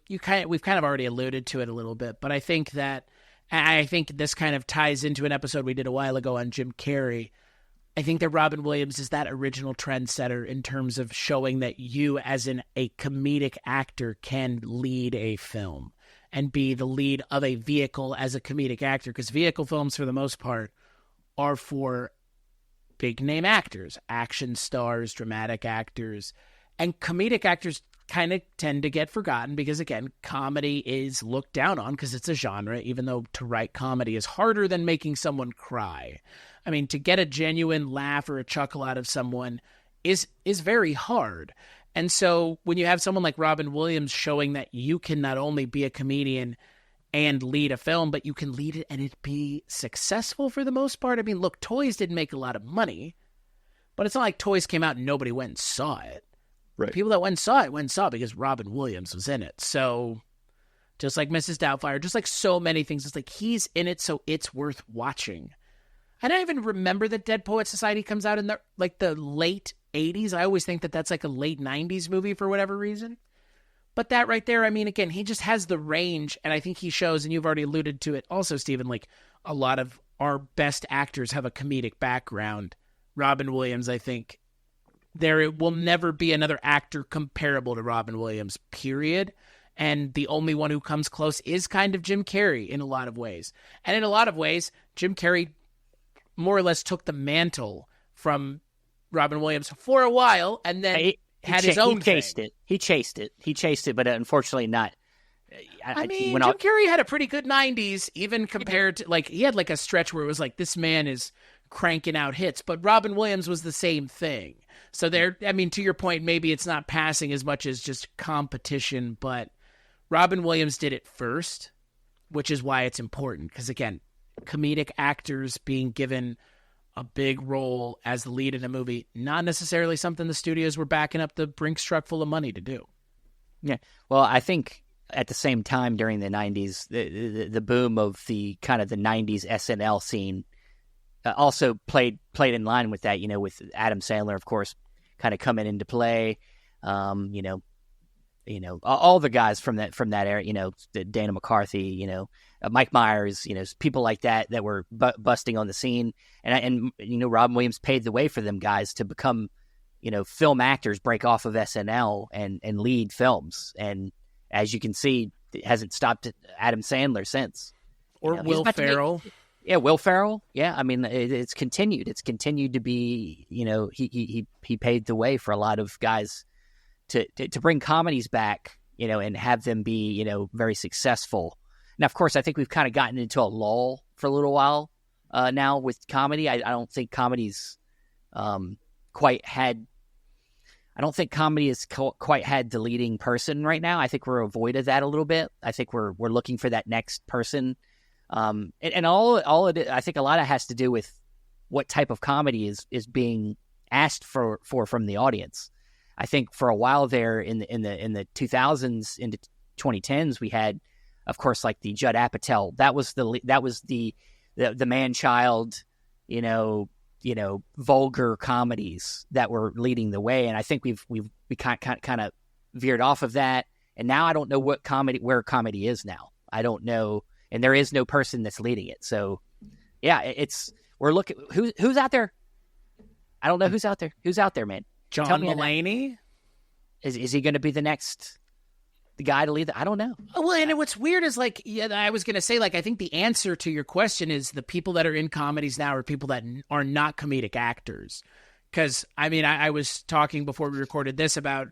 we've kind of already alluded to it a little bit, but I think this kind of ties into an episode we did a while ago on Jim Carrey. I think that Robin Williams is that original trendsetter in terms of showing that you, as a comedic actor, can lead a film and be the lead of a vehicle as a comedic actor. Because vehicle films, for the most part, are for big name actors, action stars, dramatic actors, and comedic actors kind of tend to get forgotten because, again, comedy is looked down on because it's a genre, even though to write comedy is harder than making someone cry. I mean, to get a genuine laugh or a chuckle out of someone is very hard. And so when you have someone like Robin Williams showing that you can not only be a comedian and lead a film, but you can lead it and it be successful for the most part. I mean, look, Toys didn't make a lot of money, but it's not like Toys came out and nobody went and saw it. Right. People that went and saw it because Robin Williams was in it. So just like Mrs. Doubtfire, just like so many things, it's like he's in it, so it's worth watching. I don't even remember that Dead Poet Society comes out in the late 80s. I always think that that's like a late 90s movie for whatever reason. But that right there, I mean, again, he just has the range, and I think he shows, and you've already alluded to it also, Stephen, like a lot of our best actors have a comedic background. Robin Williams, I think, there will never be another actor comparable to Robin Williams, period. And the only one who comes close is kind of Jim Carrey in a lot of ways. And in a lot of ways, Jim Carrey more or less took the mantle from Robin Williams for a while, and then had his own thing. It. He chased it, but unfortunately not I mean, Jim Carrey had a pretty good 90s, even compared to, like, he had like a stretch where it was like, this man is cranking out hits, but Robin Williams was the same thing. So I mean, to your point, maybe it's not passing as much as just competition, but Robin Williams did it first, which is why it's important. Because again, comedic actors being given a big role as the lead in a movie, not necessarily something the studios were backing up the Brinks truck full of money to do. Yeah. Well, I think at the same time during the 90s, the boom of the kind of the 90s SNL scene also played in line with that, with Adam Sandler, of course, kind of coming into play. All the guys from that era, Dana McCarthy, Mike Myers, people like that were busting on the scene. And Robin Williams paved the way for them guys to become, film actors, break off of SNL and lead films. And as you can see, it hasn't stopped Adam Sandler since. Or Will Ferrell. Will Ferrell. Yeah, I mean, it's continued. It's continued to be, he paved the way for a lot of guys to bring comedies back, and have them be, very successful. Now, of course, I think we've kind of gotten into a lull for a little while now with comedy. I don't think comedy's quite had the leading person right now. I think we're avoided that a little bit. I think we're looking for that next person. And all it is, I think a lot of it has to do with what type of comedy is being asked for from the audience. I think for a while there in the 2000s into 2010s, we had, of course, like the Judd Apatow. That was the man-child, vulgar comedies that were leading the way. And I think we kind of veered off of that. And now I don't know where comedy is now. I don't know. And there is no person that's leading it. So, yeah, we're looking. Who's out there? I don't know who's out there. Who's out there, man? John Mulaney? Is he going to be the guy to lead? I don't know. Well, and what's weird is, like, I was going to say, like, I think the answer to your question is the people that are in comedies now are people that are not comedic actors. Because, I mean, I was talking before we recorded this about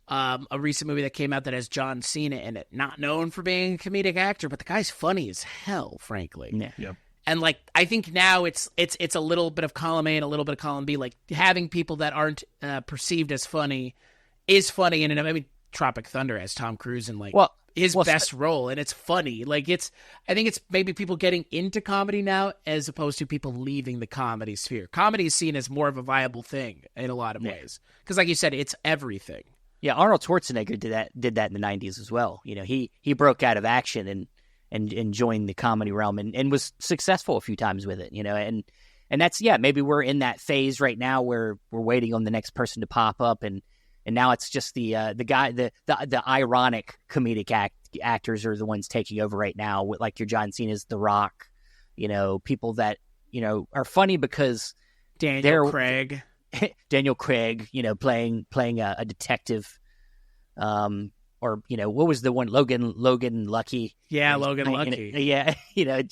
a recent movie that came out that has John Cena in it, not known for being a comedic actor, but the guy's funny as hell, frankly. Yeah. And, like, I think now it's a little bit of column A and a little bit of column B. Like, having people that aren't perceived as funny is funny. And I mean, Tropic Thunder has Tom Cruise in, like, his best role, and it's funny. Like, I think it's maybe people getting into comedy now as opposed to people leaving the comedy sphere. Comedy is seen as more of a viable thing in a lot of ways. Because, like you said, it's everything. Yeah, Arnold Schwarzenegger did that in the 90s as well. He broke out of action and joined the comedy realm and was successful a few times with it, and that's, maybe we're in that phase right now where we're waiting on the next person to pop up, and now it's just the guy, the ironic comedic actors are the ones taking over right now, with, like, your John Cena's, The Rock, people that are funny because Daniel Craig, playing a detective, or what was the one, Logan Lucky? Yeah, Logan Lucky. Yeah,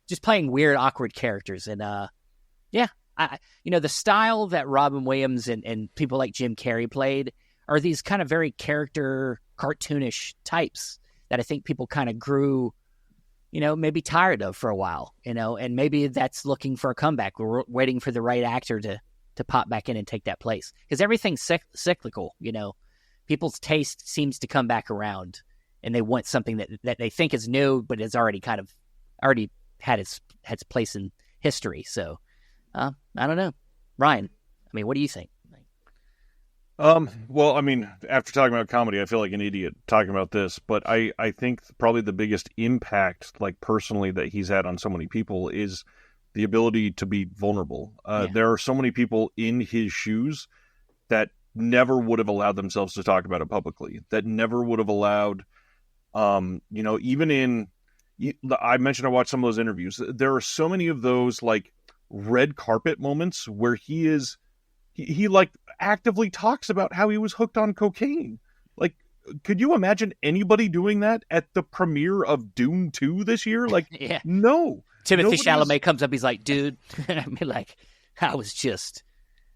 just playing weird, awkward characters, and the style that Robin Williams and people like Jim Carrey played are these kind of very character cartoonish types that I think people kind of grew, maybe tired of for a while, and maybe that's looking for a comeback. We're waiting for the right actor to pop back in and take that place, because everything's cyclical. People's taste seems to come back around, and they want something that they think is new, but has already had its place in history. So I don't know, Ryan. I mean, what do you think? Well, I mean, after talking about comedy, I feel like an idiot talking about this, but I think probably the biggest impact, like, personally, that he's had on so many people is the ability to be vulnerable. There are so many people in his shoes that never would have allowed themselves to talk about it publicly, that never would have allowed, even in, I mentioned I watched some of those interviews. There are so many of those, like, red carpet moments where he like actively talks about how he was hooked on cocaine. Like, could you imagine anybody doing that at the premiere of Dune 2 this year? Like, no. Timothée Chalamet comes up, he's like, dude, I mean, like, I was just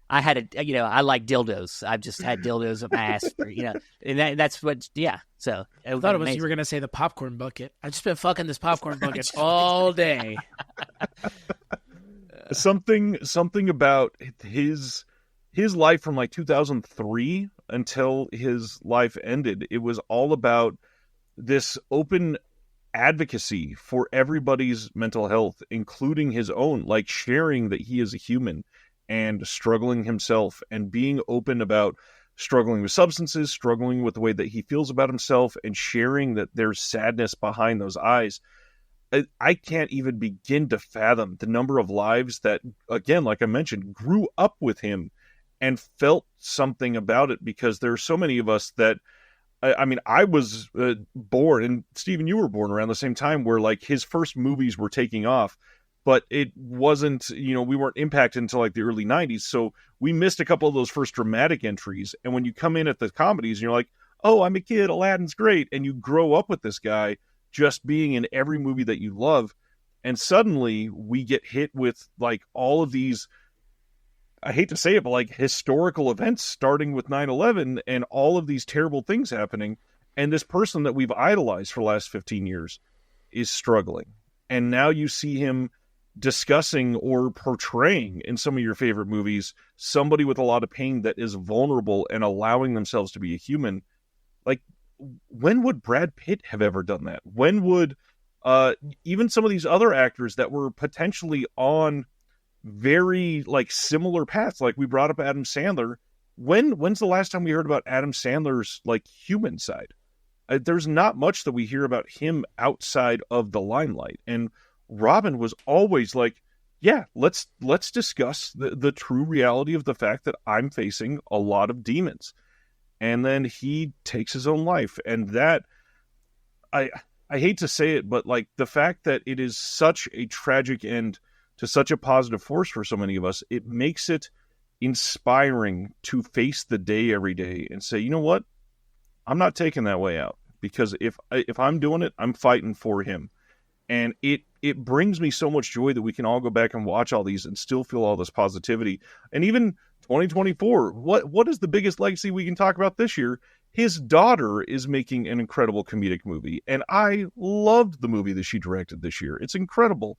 I had I like dildos. I've just had dildos at my ass for, and that's what, yeah. So I thought it was, you were going to say the popcorn bucket. I've just been fucking this popcorn bucket all day. Something about his life from like 2003 until his life ended. It was all about this open advocacy for everybody's mental health, including his own, like sharing that he is a human and struggling himself and being open about struggling with substances, struggling with the way that he feels about himself, and sharing that there's sadness behind those eyes. I can't even begin to fathom the number of lives that, again, like I mentioned, grew up with him and felt something about it, because there are so many of us that, I mean, I was born, and Stephen, you were born around the same time, where like his first movies were taking off, but it wasn't, we weren't impacted until like the early 90s. So we missed a couple of those first dramatic entries. And when you come in at the comedies and you're like, oh, I'm a kid, Aladdin's great. And you grow up with this guy just being in every movie that you love. And suddenly we get hit with like all of these, I hate to say it, but like historical events starting with 9/11 and all of these terrible things happening. And this person that we've idolized for the last 15 years is struggling. And now you see him discussing or portraying in some of your favorite movies somebody with a lot of pain that is vulnerable and allowing themselves to be a human. Like, when would Brad Pitt have ever done that? When would even some of these other actors that were potentially on very like similar paths, like we brought up Adam Sandler, when's the last time we heard about Adam Sandler's like human side? There's not much that we hear about him outside of the limelight. And Robin was always like, yeah, let's discuss the true reality of the fact that I'm facing a lot of demons. And then he takes his own life. And that, I hate to say it, but like the fact that it is such a tragic end to such a positive force for so many of us, it makes it inspiring to face the day every day and say, you know what? I'm not taking that way out, because if I'm doing it, I'm fighting for him. And it brings me so much joy that we can all go back and watch all these and still feel all this positivity. And even 2024, what is the biggest legacy we can talk about this year? His daughter is making an incredible comedic movie. And I loved the movie that she directed this year. It's incredible.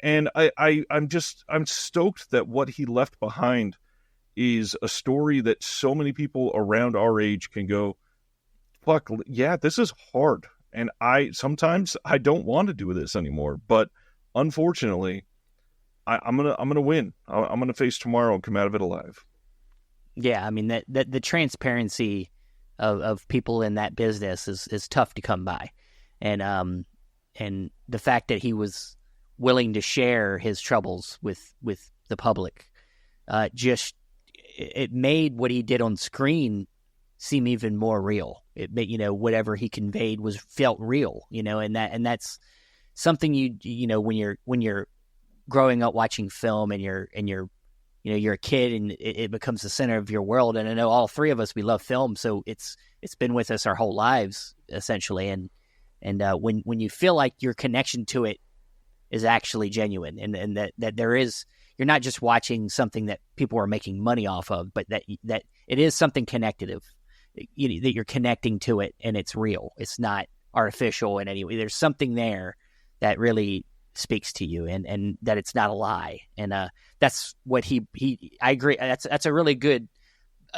And I'm stoked that what he left behind is a story that so many people around our age can go, fuck, yeah, this is hard. And sometimes I don't want to do this anymore, but unfortunately, I'm gonna win. I'm gonna face tomorrow and come out of it alive. Yeah, I mean that the transparency of people in that business is tough to come by, and the fact that he was willing to share his troubles with the public, just it made what he did on screen seem even more real. It made, whatever he conveyed felt real, and that's something when you're growing up watching film and you're a kid and it becomes the center of your world. And I know all three of us, we love film, so it's been with us our whole lives essentially. And when you feel like your connection to it is actually genuine, and that there is, you're not just watching something that people are making money off of, but that it is something connective, that you're connecting to it and it's real. It's not artificial in any way. There's something there that really speaks to you, and that it's not a lie. And that's what I agree. That's a really good,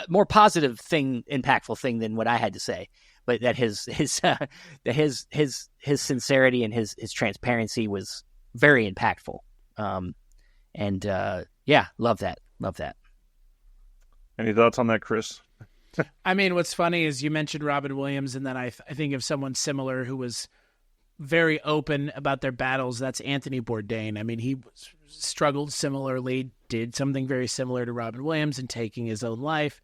more positive thing, impactful thing than what I had to say. But that his sincerity and his transparency was very impactful. Yeah, love that. Any thoughts on that, Chris? I mean, what's funny is you mentioned Robin Williams, and then I think of someone similar who was very open about their battles. That's Anthony Bourdain. I mean, he struggled similarly, did something very similar to Robin Williams in taking his own life.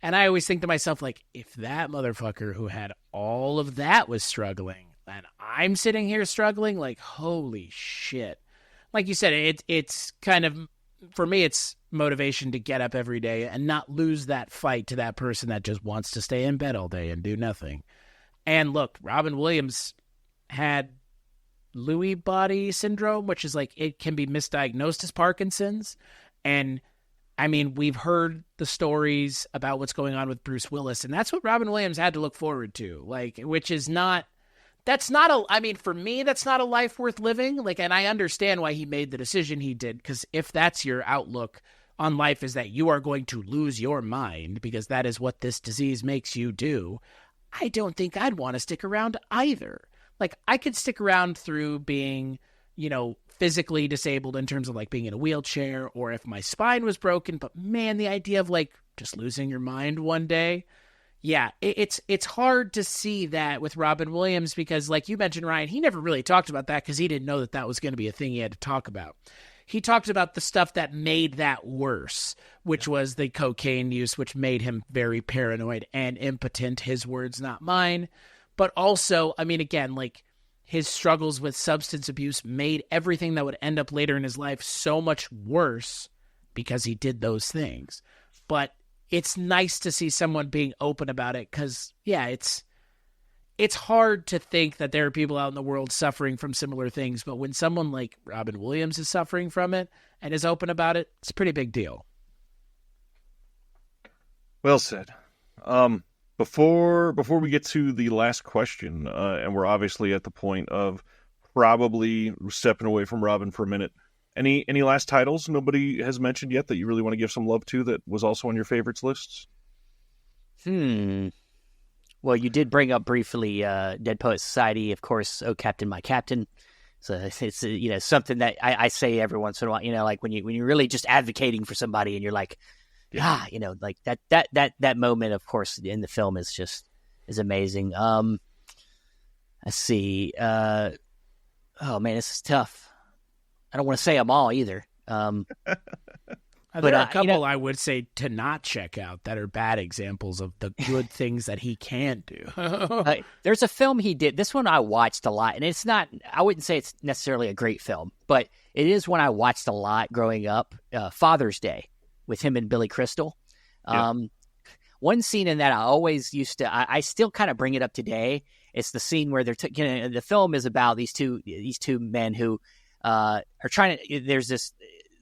And I always think to myself, like, if that motherfucker who had all of that was struggling, and I'm sitting here struggling, like, holy shit. Like you said, it's kind of, for me, it's motivation to get up every day and not lose that fight to that person that just wants to stay in bed all day and do nothing. And look, Robin Williams had Lewy body syndrome, which is like, it can be misdiagnosed as Parkinson's. And I mean, we've heard the stories about what's going on with Bruce Willis, and that's what Robin Williams had to look forward to, like, which is not, that's not a, I mean, for me, that's not a life worth living. Like, and I understand why he made the decision he did, because if that's your outlook on life, is that you are going to lose your mind because that is what this disease makes you do, I don't think I'd want to stick around either. Like, I could stick around through being, you know, physically disabled in terms of like being in a wheelchair, or if my spine was broken, but man, the idea of like just losing your mind one day, yeah, it's hard to see that with Robin Williams, because like you mentioned, Ryan, he never really talked about that because he didn't know that that was going to be a thing he had to talk about. He talked about the stuff that made that worse, which was the cocaine use, which made him very paranoid and impotent, his words, not mine. But also, I mean, again, like, his struggles with substance abuse made everything that would end up later in his life so much worse because he did those things. But it's nice to see someone being open about it, because, yeah, it's hard to think that there are people out in the world suffering from similar things. But when someone like Robin Williams is suffering from it and is open about it, it's a pretty big deal. Well said. Before we get to the last question, and we're obviously at the point of probably stepping away from Robin for a minute, any last titles nobody has mentioned yet that you really want to give some love to that was also on your favorites lists? Well, you did bring up briefly Dead Poet Society, of course. Oh, Captain, My Captain. So it's you know, something that I say every once in a while. You know, like when you're really just advocating for somebody and you're like, yeah, you know, like that moment, of course, in the film is amazing. Let's see. Oh man, this is tough. I don't want to say them all either. There are a couple I would say to not check out that are bad examples of the good things that he can do. There's a film he did. This one I watched a lot, and it's not, I wouldn't say it's necessarily a great film, but it is one I watched a lot growing up, Father's Day, with him and Billy Crystal. Yeah. One scene in that I always used to, I still kind of bring it up today. It's the scene where they're, the film is about these two men who are trying to, there's this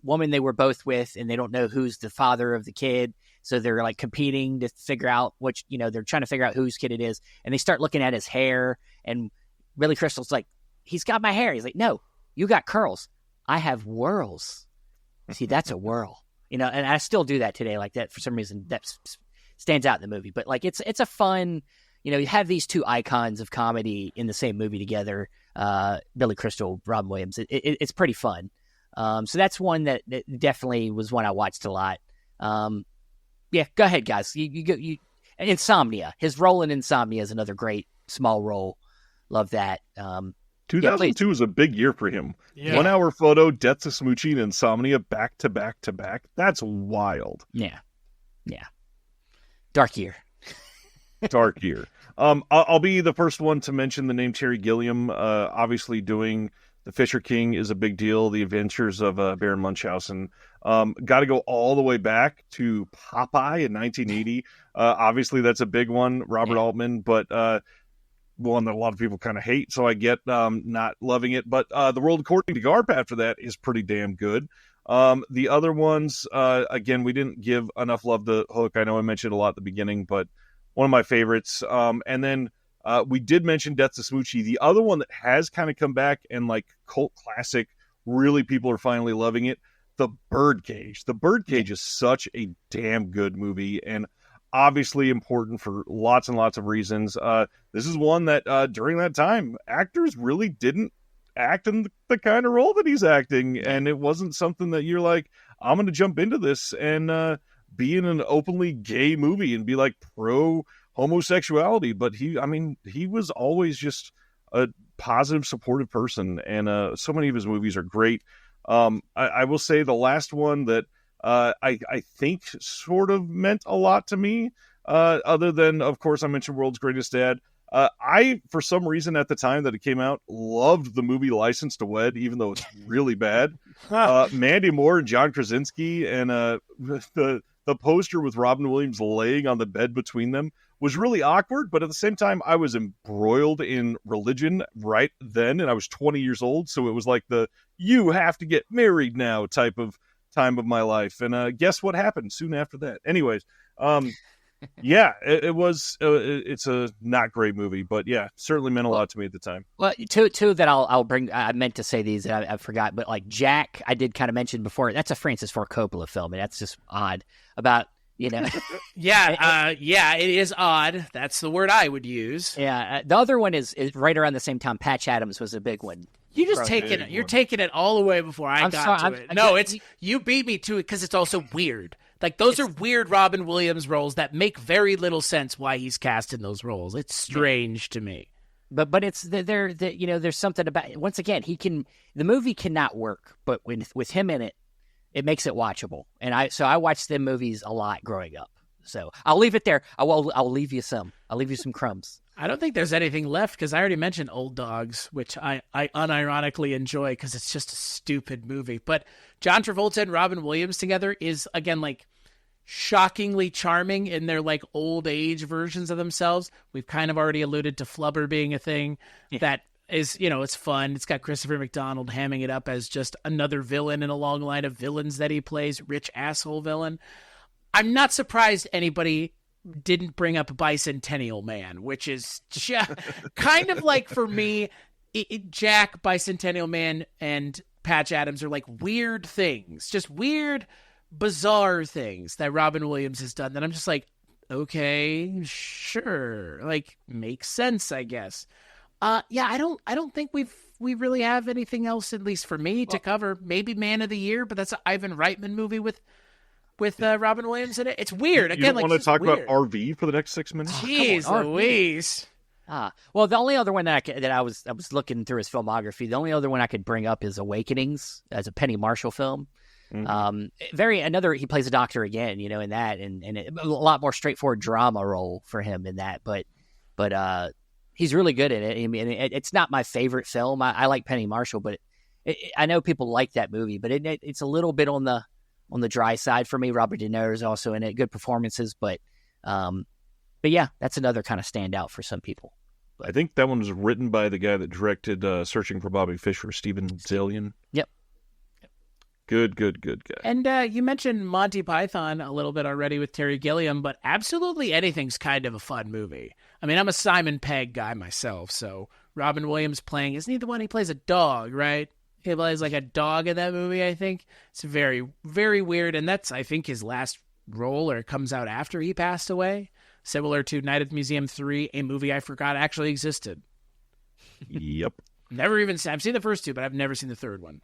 woman they were both with, and they don't know who's the father of the kid. So they're like competing to figure out which, you know, they're trying to figure out whose kid it is. And they start looking at his hair, and Billy Crystal's like, he's got my hair. He's like, no, you got curls. I have whirls. See, that's a whirl. You know, and I still do that today, like that for some reason that stands out in the movie. But like it's a fun, you know, you have these two icons of comedy in the same movie together, Billy Crystal, Robin Williams. It's pretty fun. So that's one that definitely was one I watched a lot. Yeah, go ahead, guys. You Insomnia. His role in Insomnia is another great small role. Love that. 2002 was a big year for him. Yeah. 1 Hour Photo, Death to Smoochie, and Insomnia back to back to back. That's wild. Yeah. Dark year. Dark year. I'll be the first one to mention the name Terry Gilliam. Obviously doing The Fisher King is a big deal. The Adventures of Baron Munchausen. Got to go all the way back to Popeye in 1980. Obviously that's a big one. Robert Altman, but one that a lot of people kind of hate, so I get not loving it. But The World According to Garp after that is pretty damn good. The other ones, again, we didn't give enough love to Hook. I know I mentioned a lot at the beginning, but one of my favorites. And then we did mention Death to Smoochie. The other one that has kind of come back and like cult classic, really people are finally loving it, The Birdcage. The Birdcage is such a damn good movie, and obviously important for lots and lots of reasons. This is one that during that time, actors really didn't act in the kind of role that he's acting, and it wasn't something that you're like, I'm going to jump into this and be in an openly gay movie and be like pro homosexuality. But he was always just a positive, supportive person, and so many of his movies are great. I will say the last one that I think sort of meant a lot to me, other than, of course, I mentioned World's Greatest Dad. I, for some reason at the time that it came out, loved the movie License to Wed, even though it's really bad. Mandy Moore and John Krasinski, and the poster with Robin Williams laying on the bed between them was really awkward, but at the same time, I was embroiled in religion right then, and I was 20 years old, so it was like the, you have to get married now type of time of my life. And guess what happened soon after that? Anyways, yeah, it was. It's a not great movie, but yeah, certainly meant a lot to me at the time. Well, two that I'll bring. I meant to say these, and I forgot. But like Jack, I did kind of mention before. That's a Francis Ford Coppola film, and that's just odd. About yeah, it is odd. That's the word I would use. Yeah, the other one is right around the same time. Patch Adams was a big one. You just taking it. You're taking it all the way before I got to it. No, it's you beat me to it because it's also weird. Like those are weird Robin Williams roles that make very little sense why he's cast in those roles. It's strange to me. But it's there's something about once again the movie cannot work, but with him in it, it makes it watchable. And I watched them movies a lot growing up. So I'll leave it there. I'll leave you some. I'll leave you some crumbs. I don't think there's anything left because I already mentioned Old Dogs, which I unironically enjoy because it's just a stupid movie. But John Travolta and Robin Williams together is, again, like shockingly charming in their like old age versions of themselves. We've kind of already alluded to Flubber being a thing that is, it's fun. It's got Christopher McDonald hamming it up as just another villain in a long line of villains that he plays, rich asshole villain. I'm not surprised anybody didn't bring up Bicentennial Man, which is kind of like, for me, Jack, Bicentennial Man, and Patch Adams are like weird things, just weird, bizarre things that Robin Williams has done that I'm just like, okay, sure, like makes sense, I guess. Yeah, I don't think we really have anything else, at least for me, to cover. Maybe Man of the Year, but that's an Ivan Reitman movie with Robin Williams in it. It's weird. Again, you don't want to talk about RV for the next 6 minutes? Jeez Louise. Well, the only other one that I was looking through his filmography, the only other one I could bring up is Awakenings, as a Penny Marshall film. Mm-hmm. He plays a doctor again, in that, and a lot more straightforward drama role for him in that, but he's really good in it. I mean, it's not my favorite film. I like Penny Marshall, but I know people like that movie, but it's a little bit on the dry side for me. Robert De Niro is also in it, good performances, but yeah, that's another kind of standout for some people. I think that one was written by the guy that directed Searching for Bobby Fischer, Steven Zalian. Yep. Good guy. And you mentioned Monty Python a little bit already with Terry Gilliam, but absolutely anything's kind of a fun movie. I mean, I'm a Simon Pegg guy myself, so Robin Williams playing, isn't he the one he plays a dog, right? He plays like a dog in that movie, I think. It's very, very weird, and that's, I think, his last role, or it comes out after he passed away. Similar to Night at the Museum 3, a movie I forgot actually existed. Yep. I've seen the first two, but I've never seen the third one.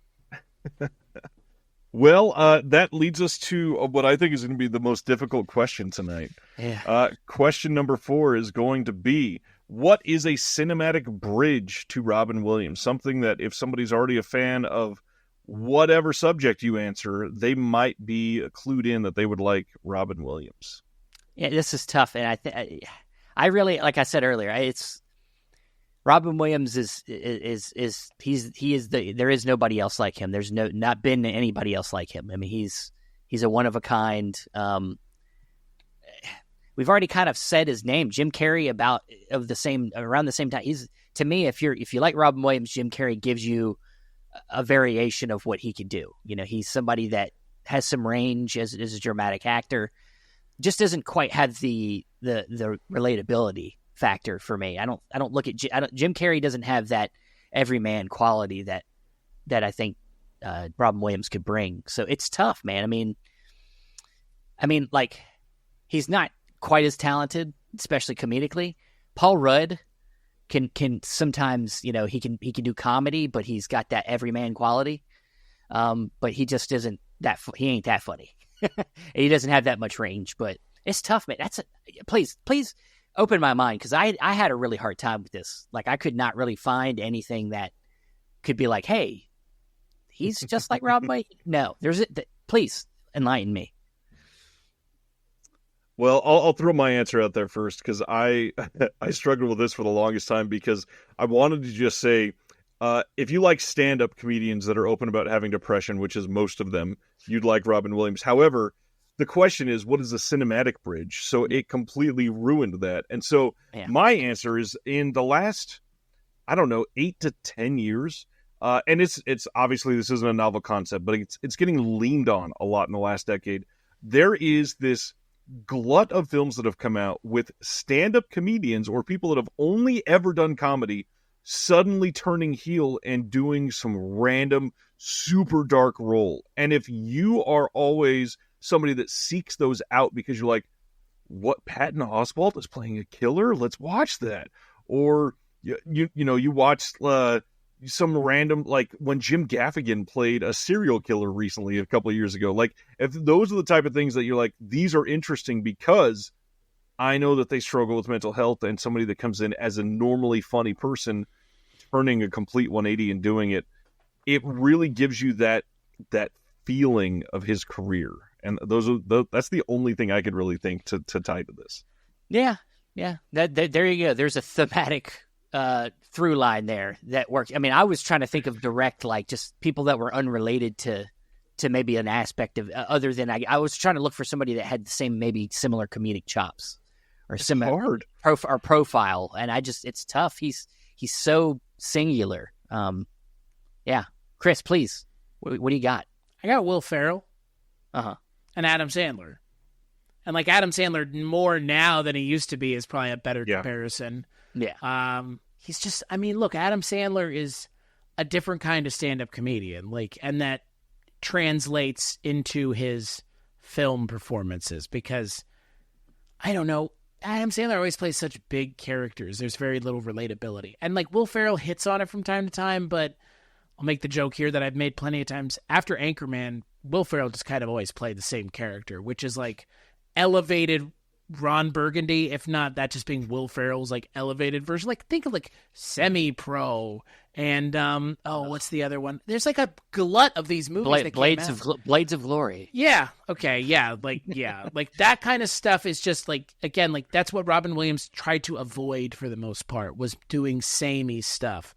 Well, that leads us to what I think is going to be the most difficult question tonight. Yeah. Question number 4 is going to be, what is a cinematic bridge to Robin Williams? Something that if somebody's already a fan of whatever subject you answer, they might be clued in that they would like Robin Williams. Yeah, this is tough, and I really, like I said earlier, it's Robin Williams there is nobody else like him. There's not been anybody else like him. I mean, he's a one of a kind. We've already kind of said his name, Jim Carrey, around the same time. To me, if you like Robin Williams, Jim Carrey gives you a variation of what he could do. He's somebody that has some range as a dramatic actor. Just doesn't quite have the relatability factor for me. I don't look at Jim Carrey doesn't have that everyman quality that I think Robin Williams could bring. So it's tough, man. I mean, like, he's not quite as talented, especially comedically. Paul Rudd can sometimes, he can do comedy, but he's got that everyman quality. But he just isn't he ain't that funny. He doesn't have that much range, but it's tough, man. Please open my mind, because I had a really hard time with this. Like, I could not really find anything that could be like, hey, he's just like Rob White. No, please enlighten me. Well, I'll throw my answer out there first, because I struggled with this for the longest time, because I wanted to just say, if you like stand-up comedians that are open about having depression, which is most of them, you'd like Robin Williams. However, the question is, what is a cinematic bridge? So it completely ruined that. And so My answer is, in the last, 8 to 10 years, And it's obviously this isn't a novel concept, but it's getting leaned on a lot in the last decade. There is this glut of films that have come out with stand-up comedians or people that have only ever done comedy suddenly turning heel and doing some random super dark role. And if you are always somebody that seeks those out because you're like, what, Patton Oswalt is playing a killer? Let's watch that. Or you watched some random, like when Jim Gaffigan played a serial killer recently a couple of years ago. Like, if those are the type of things that you're like, these are interesting because I know that they struggle with mental health, and somebody that comes in as a normally funny person turning a complete 180 and doing it, it really gives you that feeling of his career. And that's the only thing I could really think to tie to this. Yeah. There you go. There's a thematic through line there that works. I mean, I was trying to think of direct, like just people that were unrelated to maybe an aspect of other than I was trying to look for somebody that had the same, maybe similar comedic chops or similar profile. And it's tough. He's so singular. Yeah. Chris, please. What do you got? I got Will Ferrell. Uh-huh. And Adam Sandler. And like Adam Sandler more now than he used to be is probably a better comparison. Yeah. He's just, I mean, look, Adam Sandler is a different kind of stand-up comedian, like, and that translates into his film performances because, I don't know, Adam Sandler always plays such big characters. There's very little relatability. And like Will Ferrell hits on it from time to time, but I'll make the joke here that I've made plenty of times. After Anchorman, Will Ferrell just kind of always played the same character, which is like elevated Ron Burgundy, if not that just being Will Ferrell's like elevated version. Like think of like Semi-Pro and what's the other one? There's like a glut of these movies that Blades of Glory. Yeah. Okay. Yeah. Like like that kind of stuff is just like, again, like that's what Robin Williams tried to avoid for the most part, was doing samey stuff.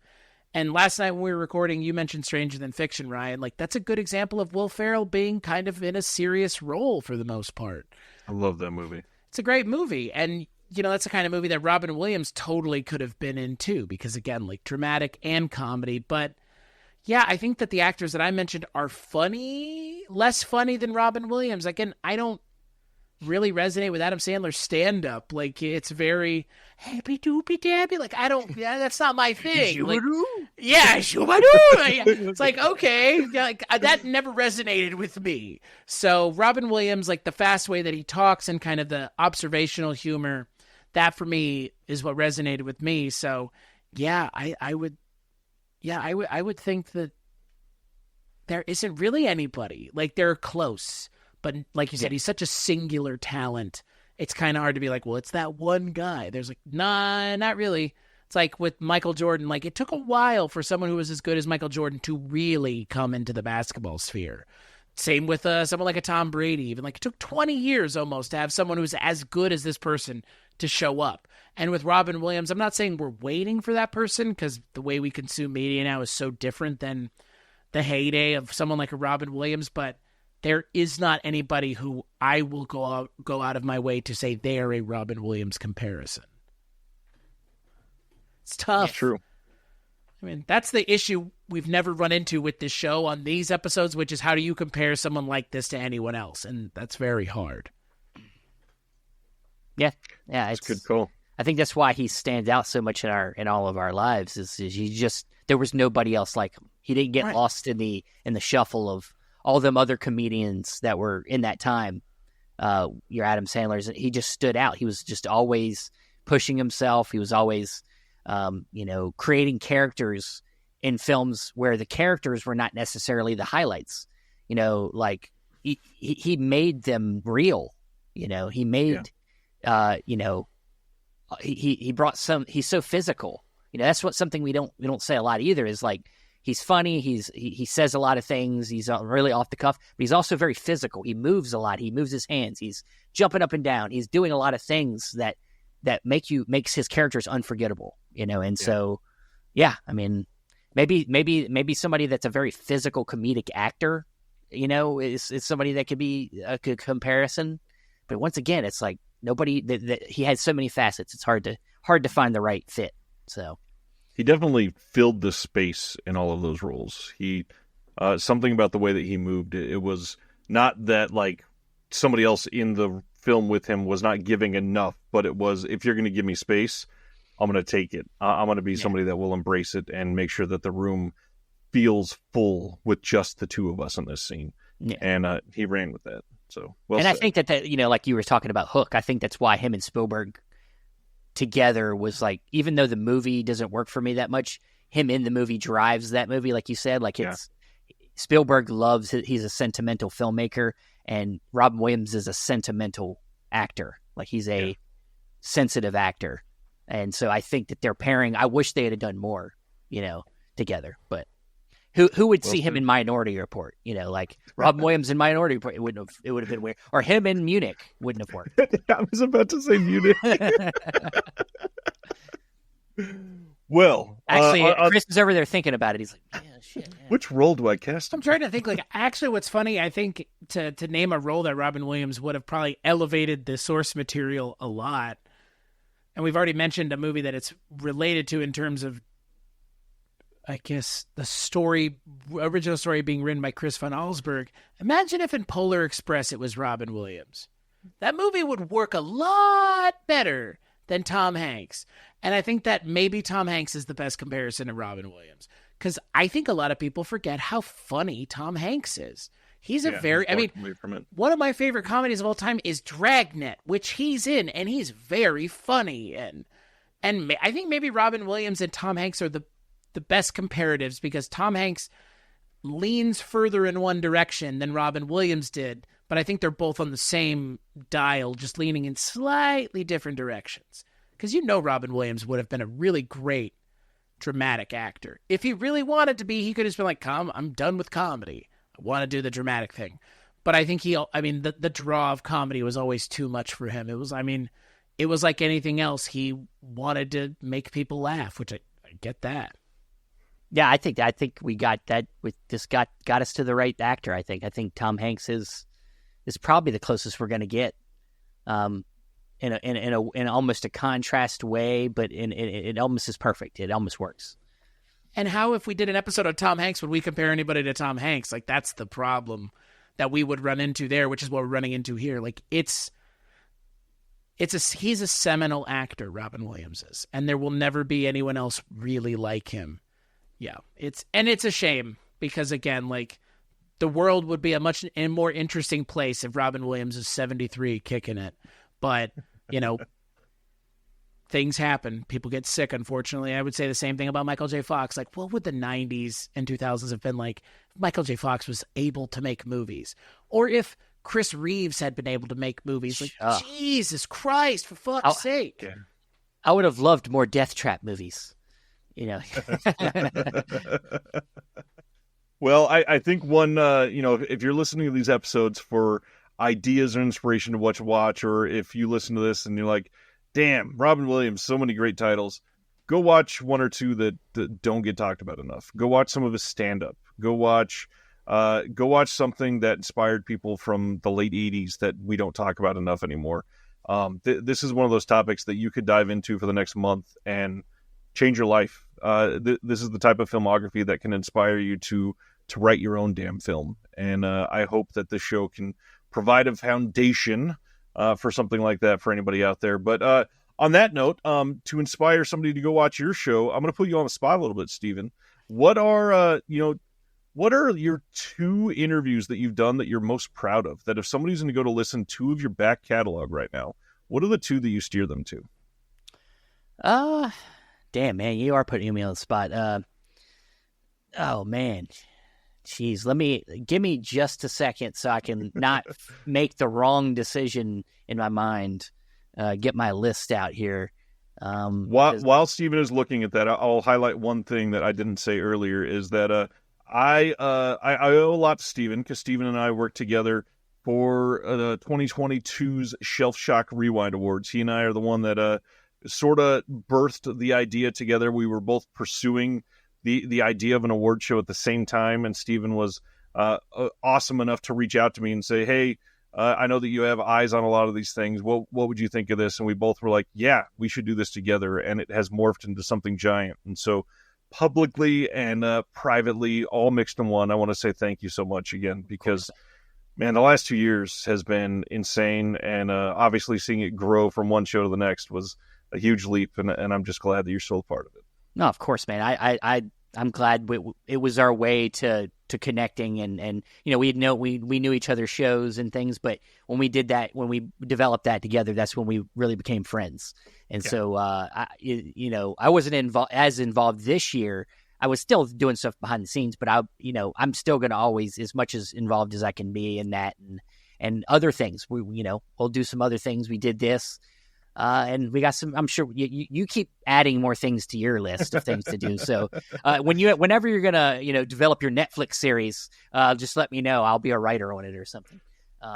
And last night when we were recording, you mentioned Stranger Than Fiction, Ryan. Like that's a good example of Will Ferrell being kind of in a serious role for the most part. I love that movie. It's a great movie. And, you know, that's the kind of movie that Robin Williams totally could have been in too, because again, like dramatic and comedy. But yeah, I think that the actors that I mentioned are funny, less funny than Robin Williams. Again, I don't really resonate with Adam Sandler's stand-up. Like, it's very happy doopy dabby. Like, that's not my thing. Like, yeah, it's like, okay, like that never resonated with me. So Robin Williams, like the fast way that he talks and kind of the observational humor, that for me is what resonated with me. So yeah, I would think that there isn't really anybody. Like, they're close. But like you said, he's such a singular talent. It's kind of hard to be like, well, it's that one guy. There's like, nah, not really. It's like with Michael Jordan, like it took a while for someone who was as good as Michael Jordan to really come into the basketball sphere. Same with someone like a Tom Brady. Even like it took 20 years almost to have someone who's as good as this person to show up. And with Robin Williams, I'm not saying we're waiting for that person because the way we consume media now is so different than the heyday of someone like a Robin Williams, but there is not anybody who I will go out of my way to say they are a Robin Williams comparison. It's tough. That's true. I mean, that's the issue we've never run into with this show on these episodes, which is how do you compare someone like this to anyone else? And that's very hard. Yeah. It's a good call. I think that's why he stands out so much in all of our lives is there was nobody else like him. He didn't get lost in the shuffle of all them other comedians that were in that time, your Adam Sandler's, he just stood out. He was just always pushing himself. He was always, creating characters in films where the characters were not necessarily the highlights. Like he made them real. He made, he brought some. He's so physical. That's something we don't say a lot either. Is like. He's funny. He says a lot of things. He's really off the cuff, but he's also very physical. He moves a lot. He moves his hands. He's jumping up and down. He's doing a lot of things that makes his characters unforgettable. So, yeah. I mean, maybe somebody that's a very physical comedic actor, is somebody that could be a good comparison. But once again, it's like nobody that he has so many facets. It's hard to find the right fit. So. he definitely filled the space in all of those roles. He something about the way that he moved. It was not that like somebody else in the film with him was not giving enough, but it was, if you're going to give me space, I'm going to take it. I'm going to be somebody that will embrace it and make sure that the room feels full with just the two of us in this scene. Yeah. And he ran with that. So, well and said. I think that, you know, like you were talking about Hook, I think that's why him and Spielberg together was like, even though the movie doesn't work for me that much, him in the movie drives that movie, like you said. Like it's Spielberg loves it. He's a sentimental filmmaker, and Robin Williams is a sentimental actor. Like he's a sensitive actor. And so I think that their pairing, I wish they had done more, you know, together. But who would see him in Minority Report? You know, like Robin Williams in Minority Report, it would have been weird. Or him in Munich wouldn't have worked. I was about to say Munich. Well, actually, Chris is over there thinking about it. He's like, yeah, shit. Yeah. Which role do I cast? I'm trying to think. Like, actually, what's funny, I think to name a role that Robin Williams would have probably elevated the source material a lot. And we've already mentioned a movie that it's related to in terms of, I guess, the original story being written by Chris von Allsburg. Imagine if in Polar Express it was Robin Williams. That movie would work a lot better than Tom Hanks. And I think that maybe Tom Hanks is the best comparison to Robin Williams. Because I think a lot of people forget how funny Tom Hanks is. He's one of my favorite comedies of all time is Dragnet, which he's in, and he's very funny. And I think maybe Robin Williams and Tom Hanks are the best comparatives, because Tom Hanks leans further in one direction than Robin Williams did, but I think they're both on the same dial, just leaning in slightly different directions. Because you know Robin Williams would have been a really great dramatic actor. If he really wanted to be, he could have just been like, I'm done with comedy. I want to do the dramatic thing. But I think the draw of comedy was always too much for him. It was like anything else. He wanted to make people laugh, which I get that. Yeah, I think we got that with this got us to the right actor. I think Tom Hanks is probably the closest we're going to get, in almost a contrast way, but it almost is perfect. It almost works. And how, if we did an episode of Tom Hanks, would we compare anybody to Tom Hanks? Like, that's the problem that we would run into there, which is what we're running into here. Like, he's a seminal actor, Robin Williams is, and there will never be anyone else really like him. Yeah, it's a shame, because again, like, the world would be a much more interesting place if Robin Williams is 73 kicking it. But, you know, things happen. People get sick, unfortunately. I would say the same thing about Michael J. Fox. Like, what would the 90s and 2000s have been like if Michael J. Fox was able to make movies? Or if Chris Reeves had been able to make movies? Like, Jesus Christ, for fuck's sake. Yeah. I would have loved more Death Trap movies. You know. Well, I think one, if you're listening to these episodes for ideas or inspiration to watch, or if you listen to this and you're like, damn, Robin Williams, so many great titles, go watch one or two that don't get talked about enough. Go watch some of his stand-up. Go watch something that inspired people from the late 80s that we don't talk about enough anymore. This is one of those topics that you could dive into for the next month and change your life. This is the type of filmography that can inspire you to write your own damn film. And I hope that this show can provide a foundation for something like that for anybody out there. But on that note, to inspire somebody to go watch your show, I'm going to put you on the spot a little bit, Stephen. What are your two interviews that you've done that you're most proud of? That if somebody's going to go to listen to of your back catalog right now, what are the two that you steer them to? Damn, man, you are putting me on the spot. Oh man, jeez, give me just a second so I can not make the wrong decision in my mind. Get my list out here. While Stephen is looking at that, I'll highlight one thing that I didn't say earlier is that I owe a lot to Stephen, because Stephen and I worked together for the 2022's Shelf Shock Rewind Awards. He and I are the one that sort of birthed the idea together. We were both pursuing the idea of an award show at the same time, and Stephen was awesome enough to reach out to me and say, hey, I know that you have eyes on a lot of these things. What would you think of this? And we both were like, yeah, we should do this together. And it has morphed into something giant. And so publicly and privately, all mixed in one, I want to say thank you so much again, because man, the last 2 years has been insane. And obviously seeing it grow from one show to the next was a huge leap. And I'm just glad that you're still a part of it. No, of course, man. I'm glad it was our way to connecting, and we knew each other's shows and things, but when we did that, when we developed that together, that's when we really became friends. And so I wasn't as involved this year. I was still doing stuff behind the scenes, but I'm still going to always as much as involved as I can be in that and other things. We'll do some other things. We did this. And we got some. I'm sure you keep adding more things to your list of things to do. So whenever you're gonna develop your Netflix series, just let me know. I'll be a writer on it or something.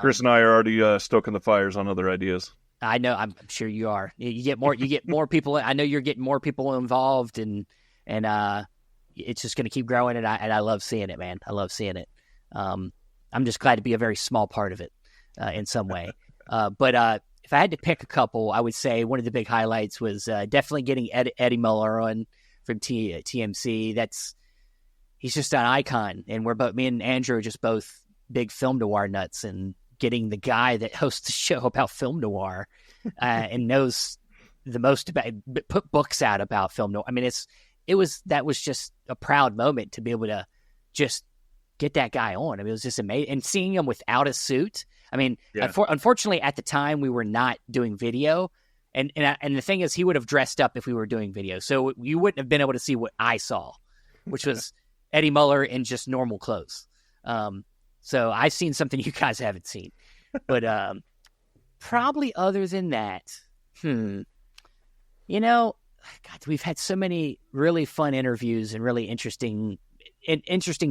Chris and I are already stoking the fires on other ideas. I know. I'm sure you are. You get more people. I know you're getting more people involved, and it's just gonna keep growing. And I love seeing it, man. I love seeing it. I'm just glad to be a very small part of it in some way. But if I had to pick a couple, I would say one of the big highlights was definitely getting Eddie Muller on from TMC. He's just an icon, and me and Andrew are just both big film noir nuts, and getting the guy that hosts the show about film noir and knows the most about, put books out about film noir. I mean, that was just a proud moment to be able to just get that guy on. I mean, it was just amazing, and seeing him without a suit. I mean, unfortunately, at the time, we were not doing video. And the thing is, he would have dressed up if we were doing video. So you wouldn't have been able to see what I saw, which was Eddie Muller in just normal clothes. So I've seen something you guys haven't seen. But probably other than that, God, we've had so many really fun interviews and really interesting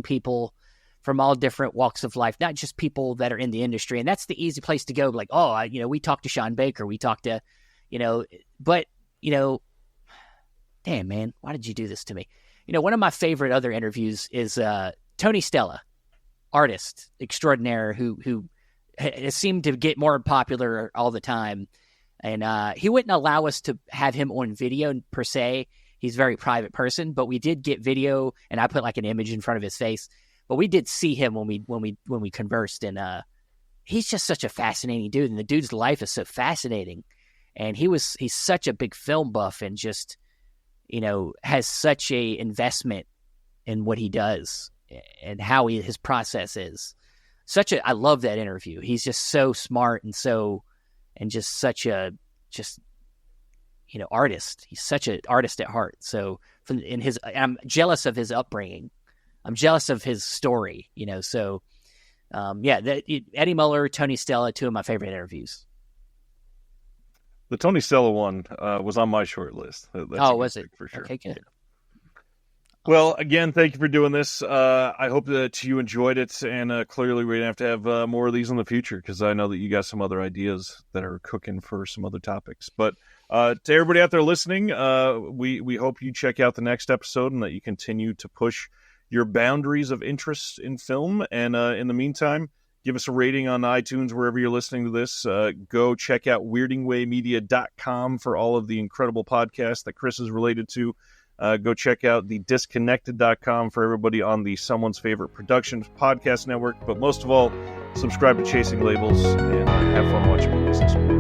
people from all different walks of life, not just people that are in the industry. And that's the easy place to go. Like, we talked to Sean Baker. We talked to, damn, man, why did you do this to me? One of my favorite other interviews is Tony Stella, artist extraordinaire who has seemed to get more popular all the time. And he wouldn't allow us to have him on video per se. He's a very private person, but we did get video, and I put like an image in front of his face. But we did see him when we conversed, and he's just such a fascinating dude, and the dude's life is so fascinating. And he's such a big film buff, and just has such a investment in what he does and how his process is. I love that interview. He's just so smart and just such a artist. He's such an artist at heart. So I'm jealous of his upbringing. I'm jealous of his story, so Eddie Muller, Tony Stella, two of my favorite interviews. The Tony Stella one was on my short list. Was it? For sure. Okay, good. Well, again, thank you for doing this. I hope that you enjoyed it, and clearly we're going to have more of these in the future, because I know that you got some other ideas that are cooking for some other topics. But to everybody out there listening, we hope you check out the next episode and that you continue to push your boundaries of interest in film. And in the meantime, give us a rating on iTunes, wherever you're listening to this. Go check out weirdingwaymedia.com for all of the incredible podcasts that Chris is related to. Go check out the disconnected.com for everybody on the Someone's Favorite Productions podcast network. But most of all, subscribe to Chasing Labels and have fun watching movies this week.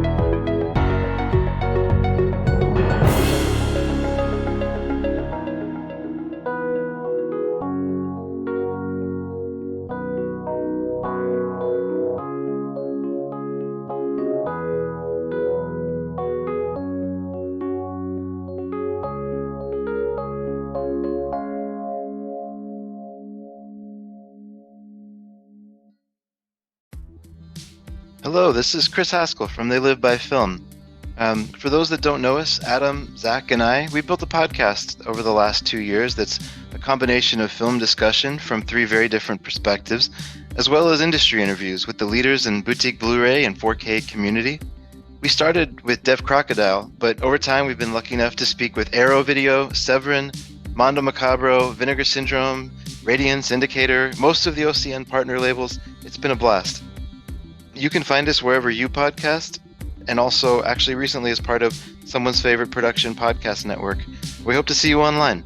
Hello, this is Chris Haskell from They Live by Film. For those that don't know us, Adam, Zach, and we built a podcast over the last 2 years that's a combination of film discussion from 3 very different perspectives, as well as industry interviews with the leaders in boutique Blu-ray and 4K community. We started with Dev Crocodile, but over time we've been lucky enough to speak with Arrow Video, Severin, Mondo Macabro, Vinegar Syndrome, Radiance, Indicator, most of the OCN partner labels. It's been a blast. You can find us wherever you podcast, and also actually recently as part of someone's favorite production podcast network. We hope to see you online.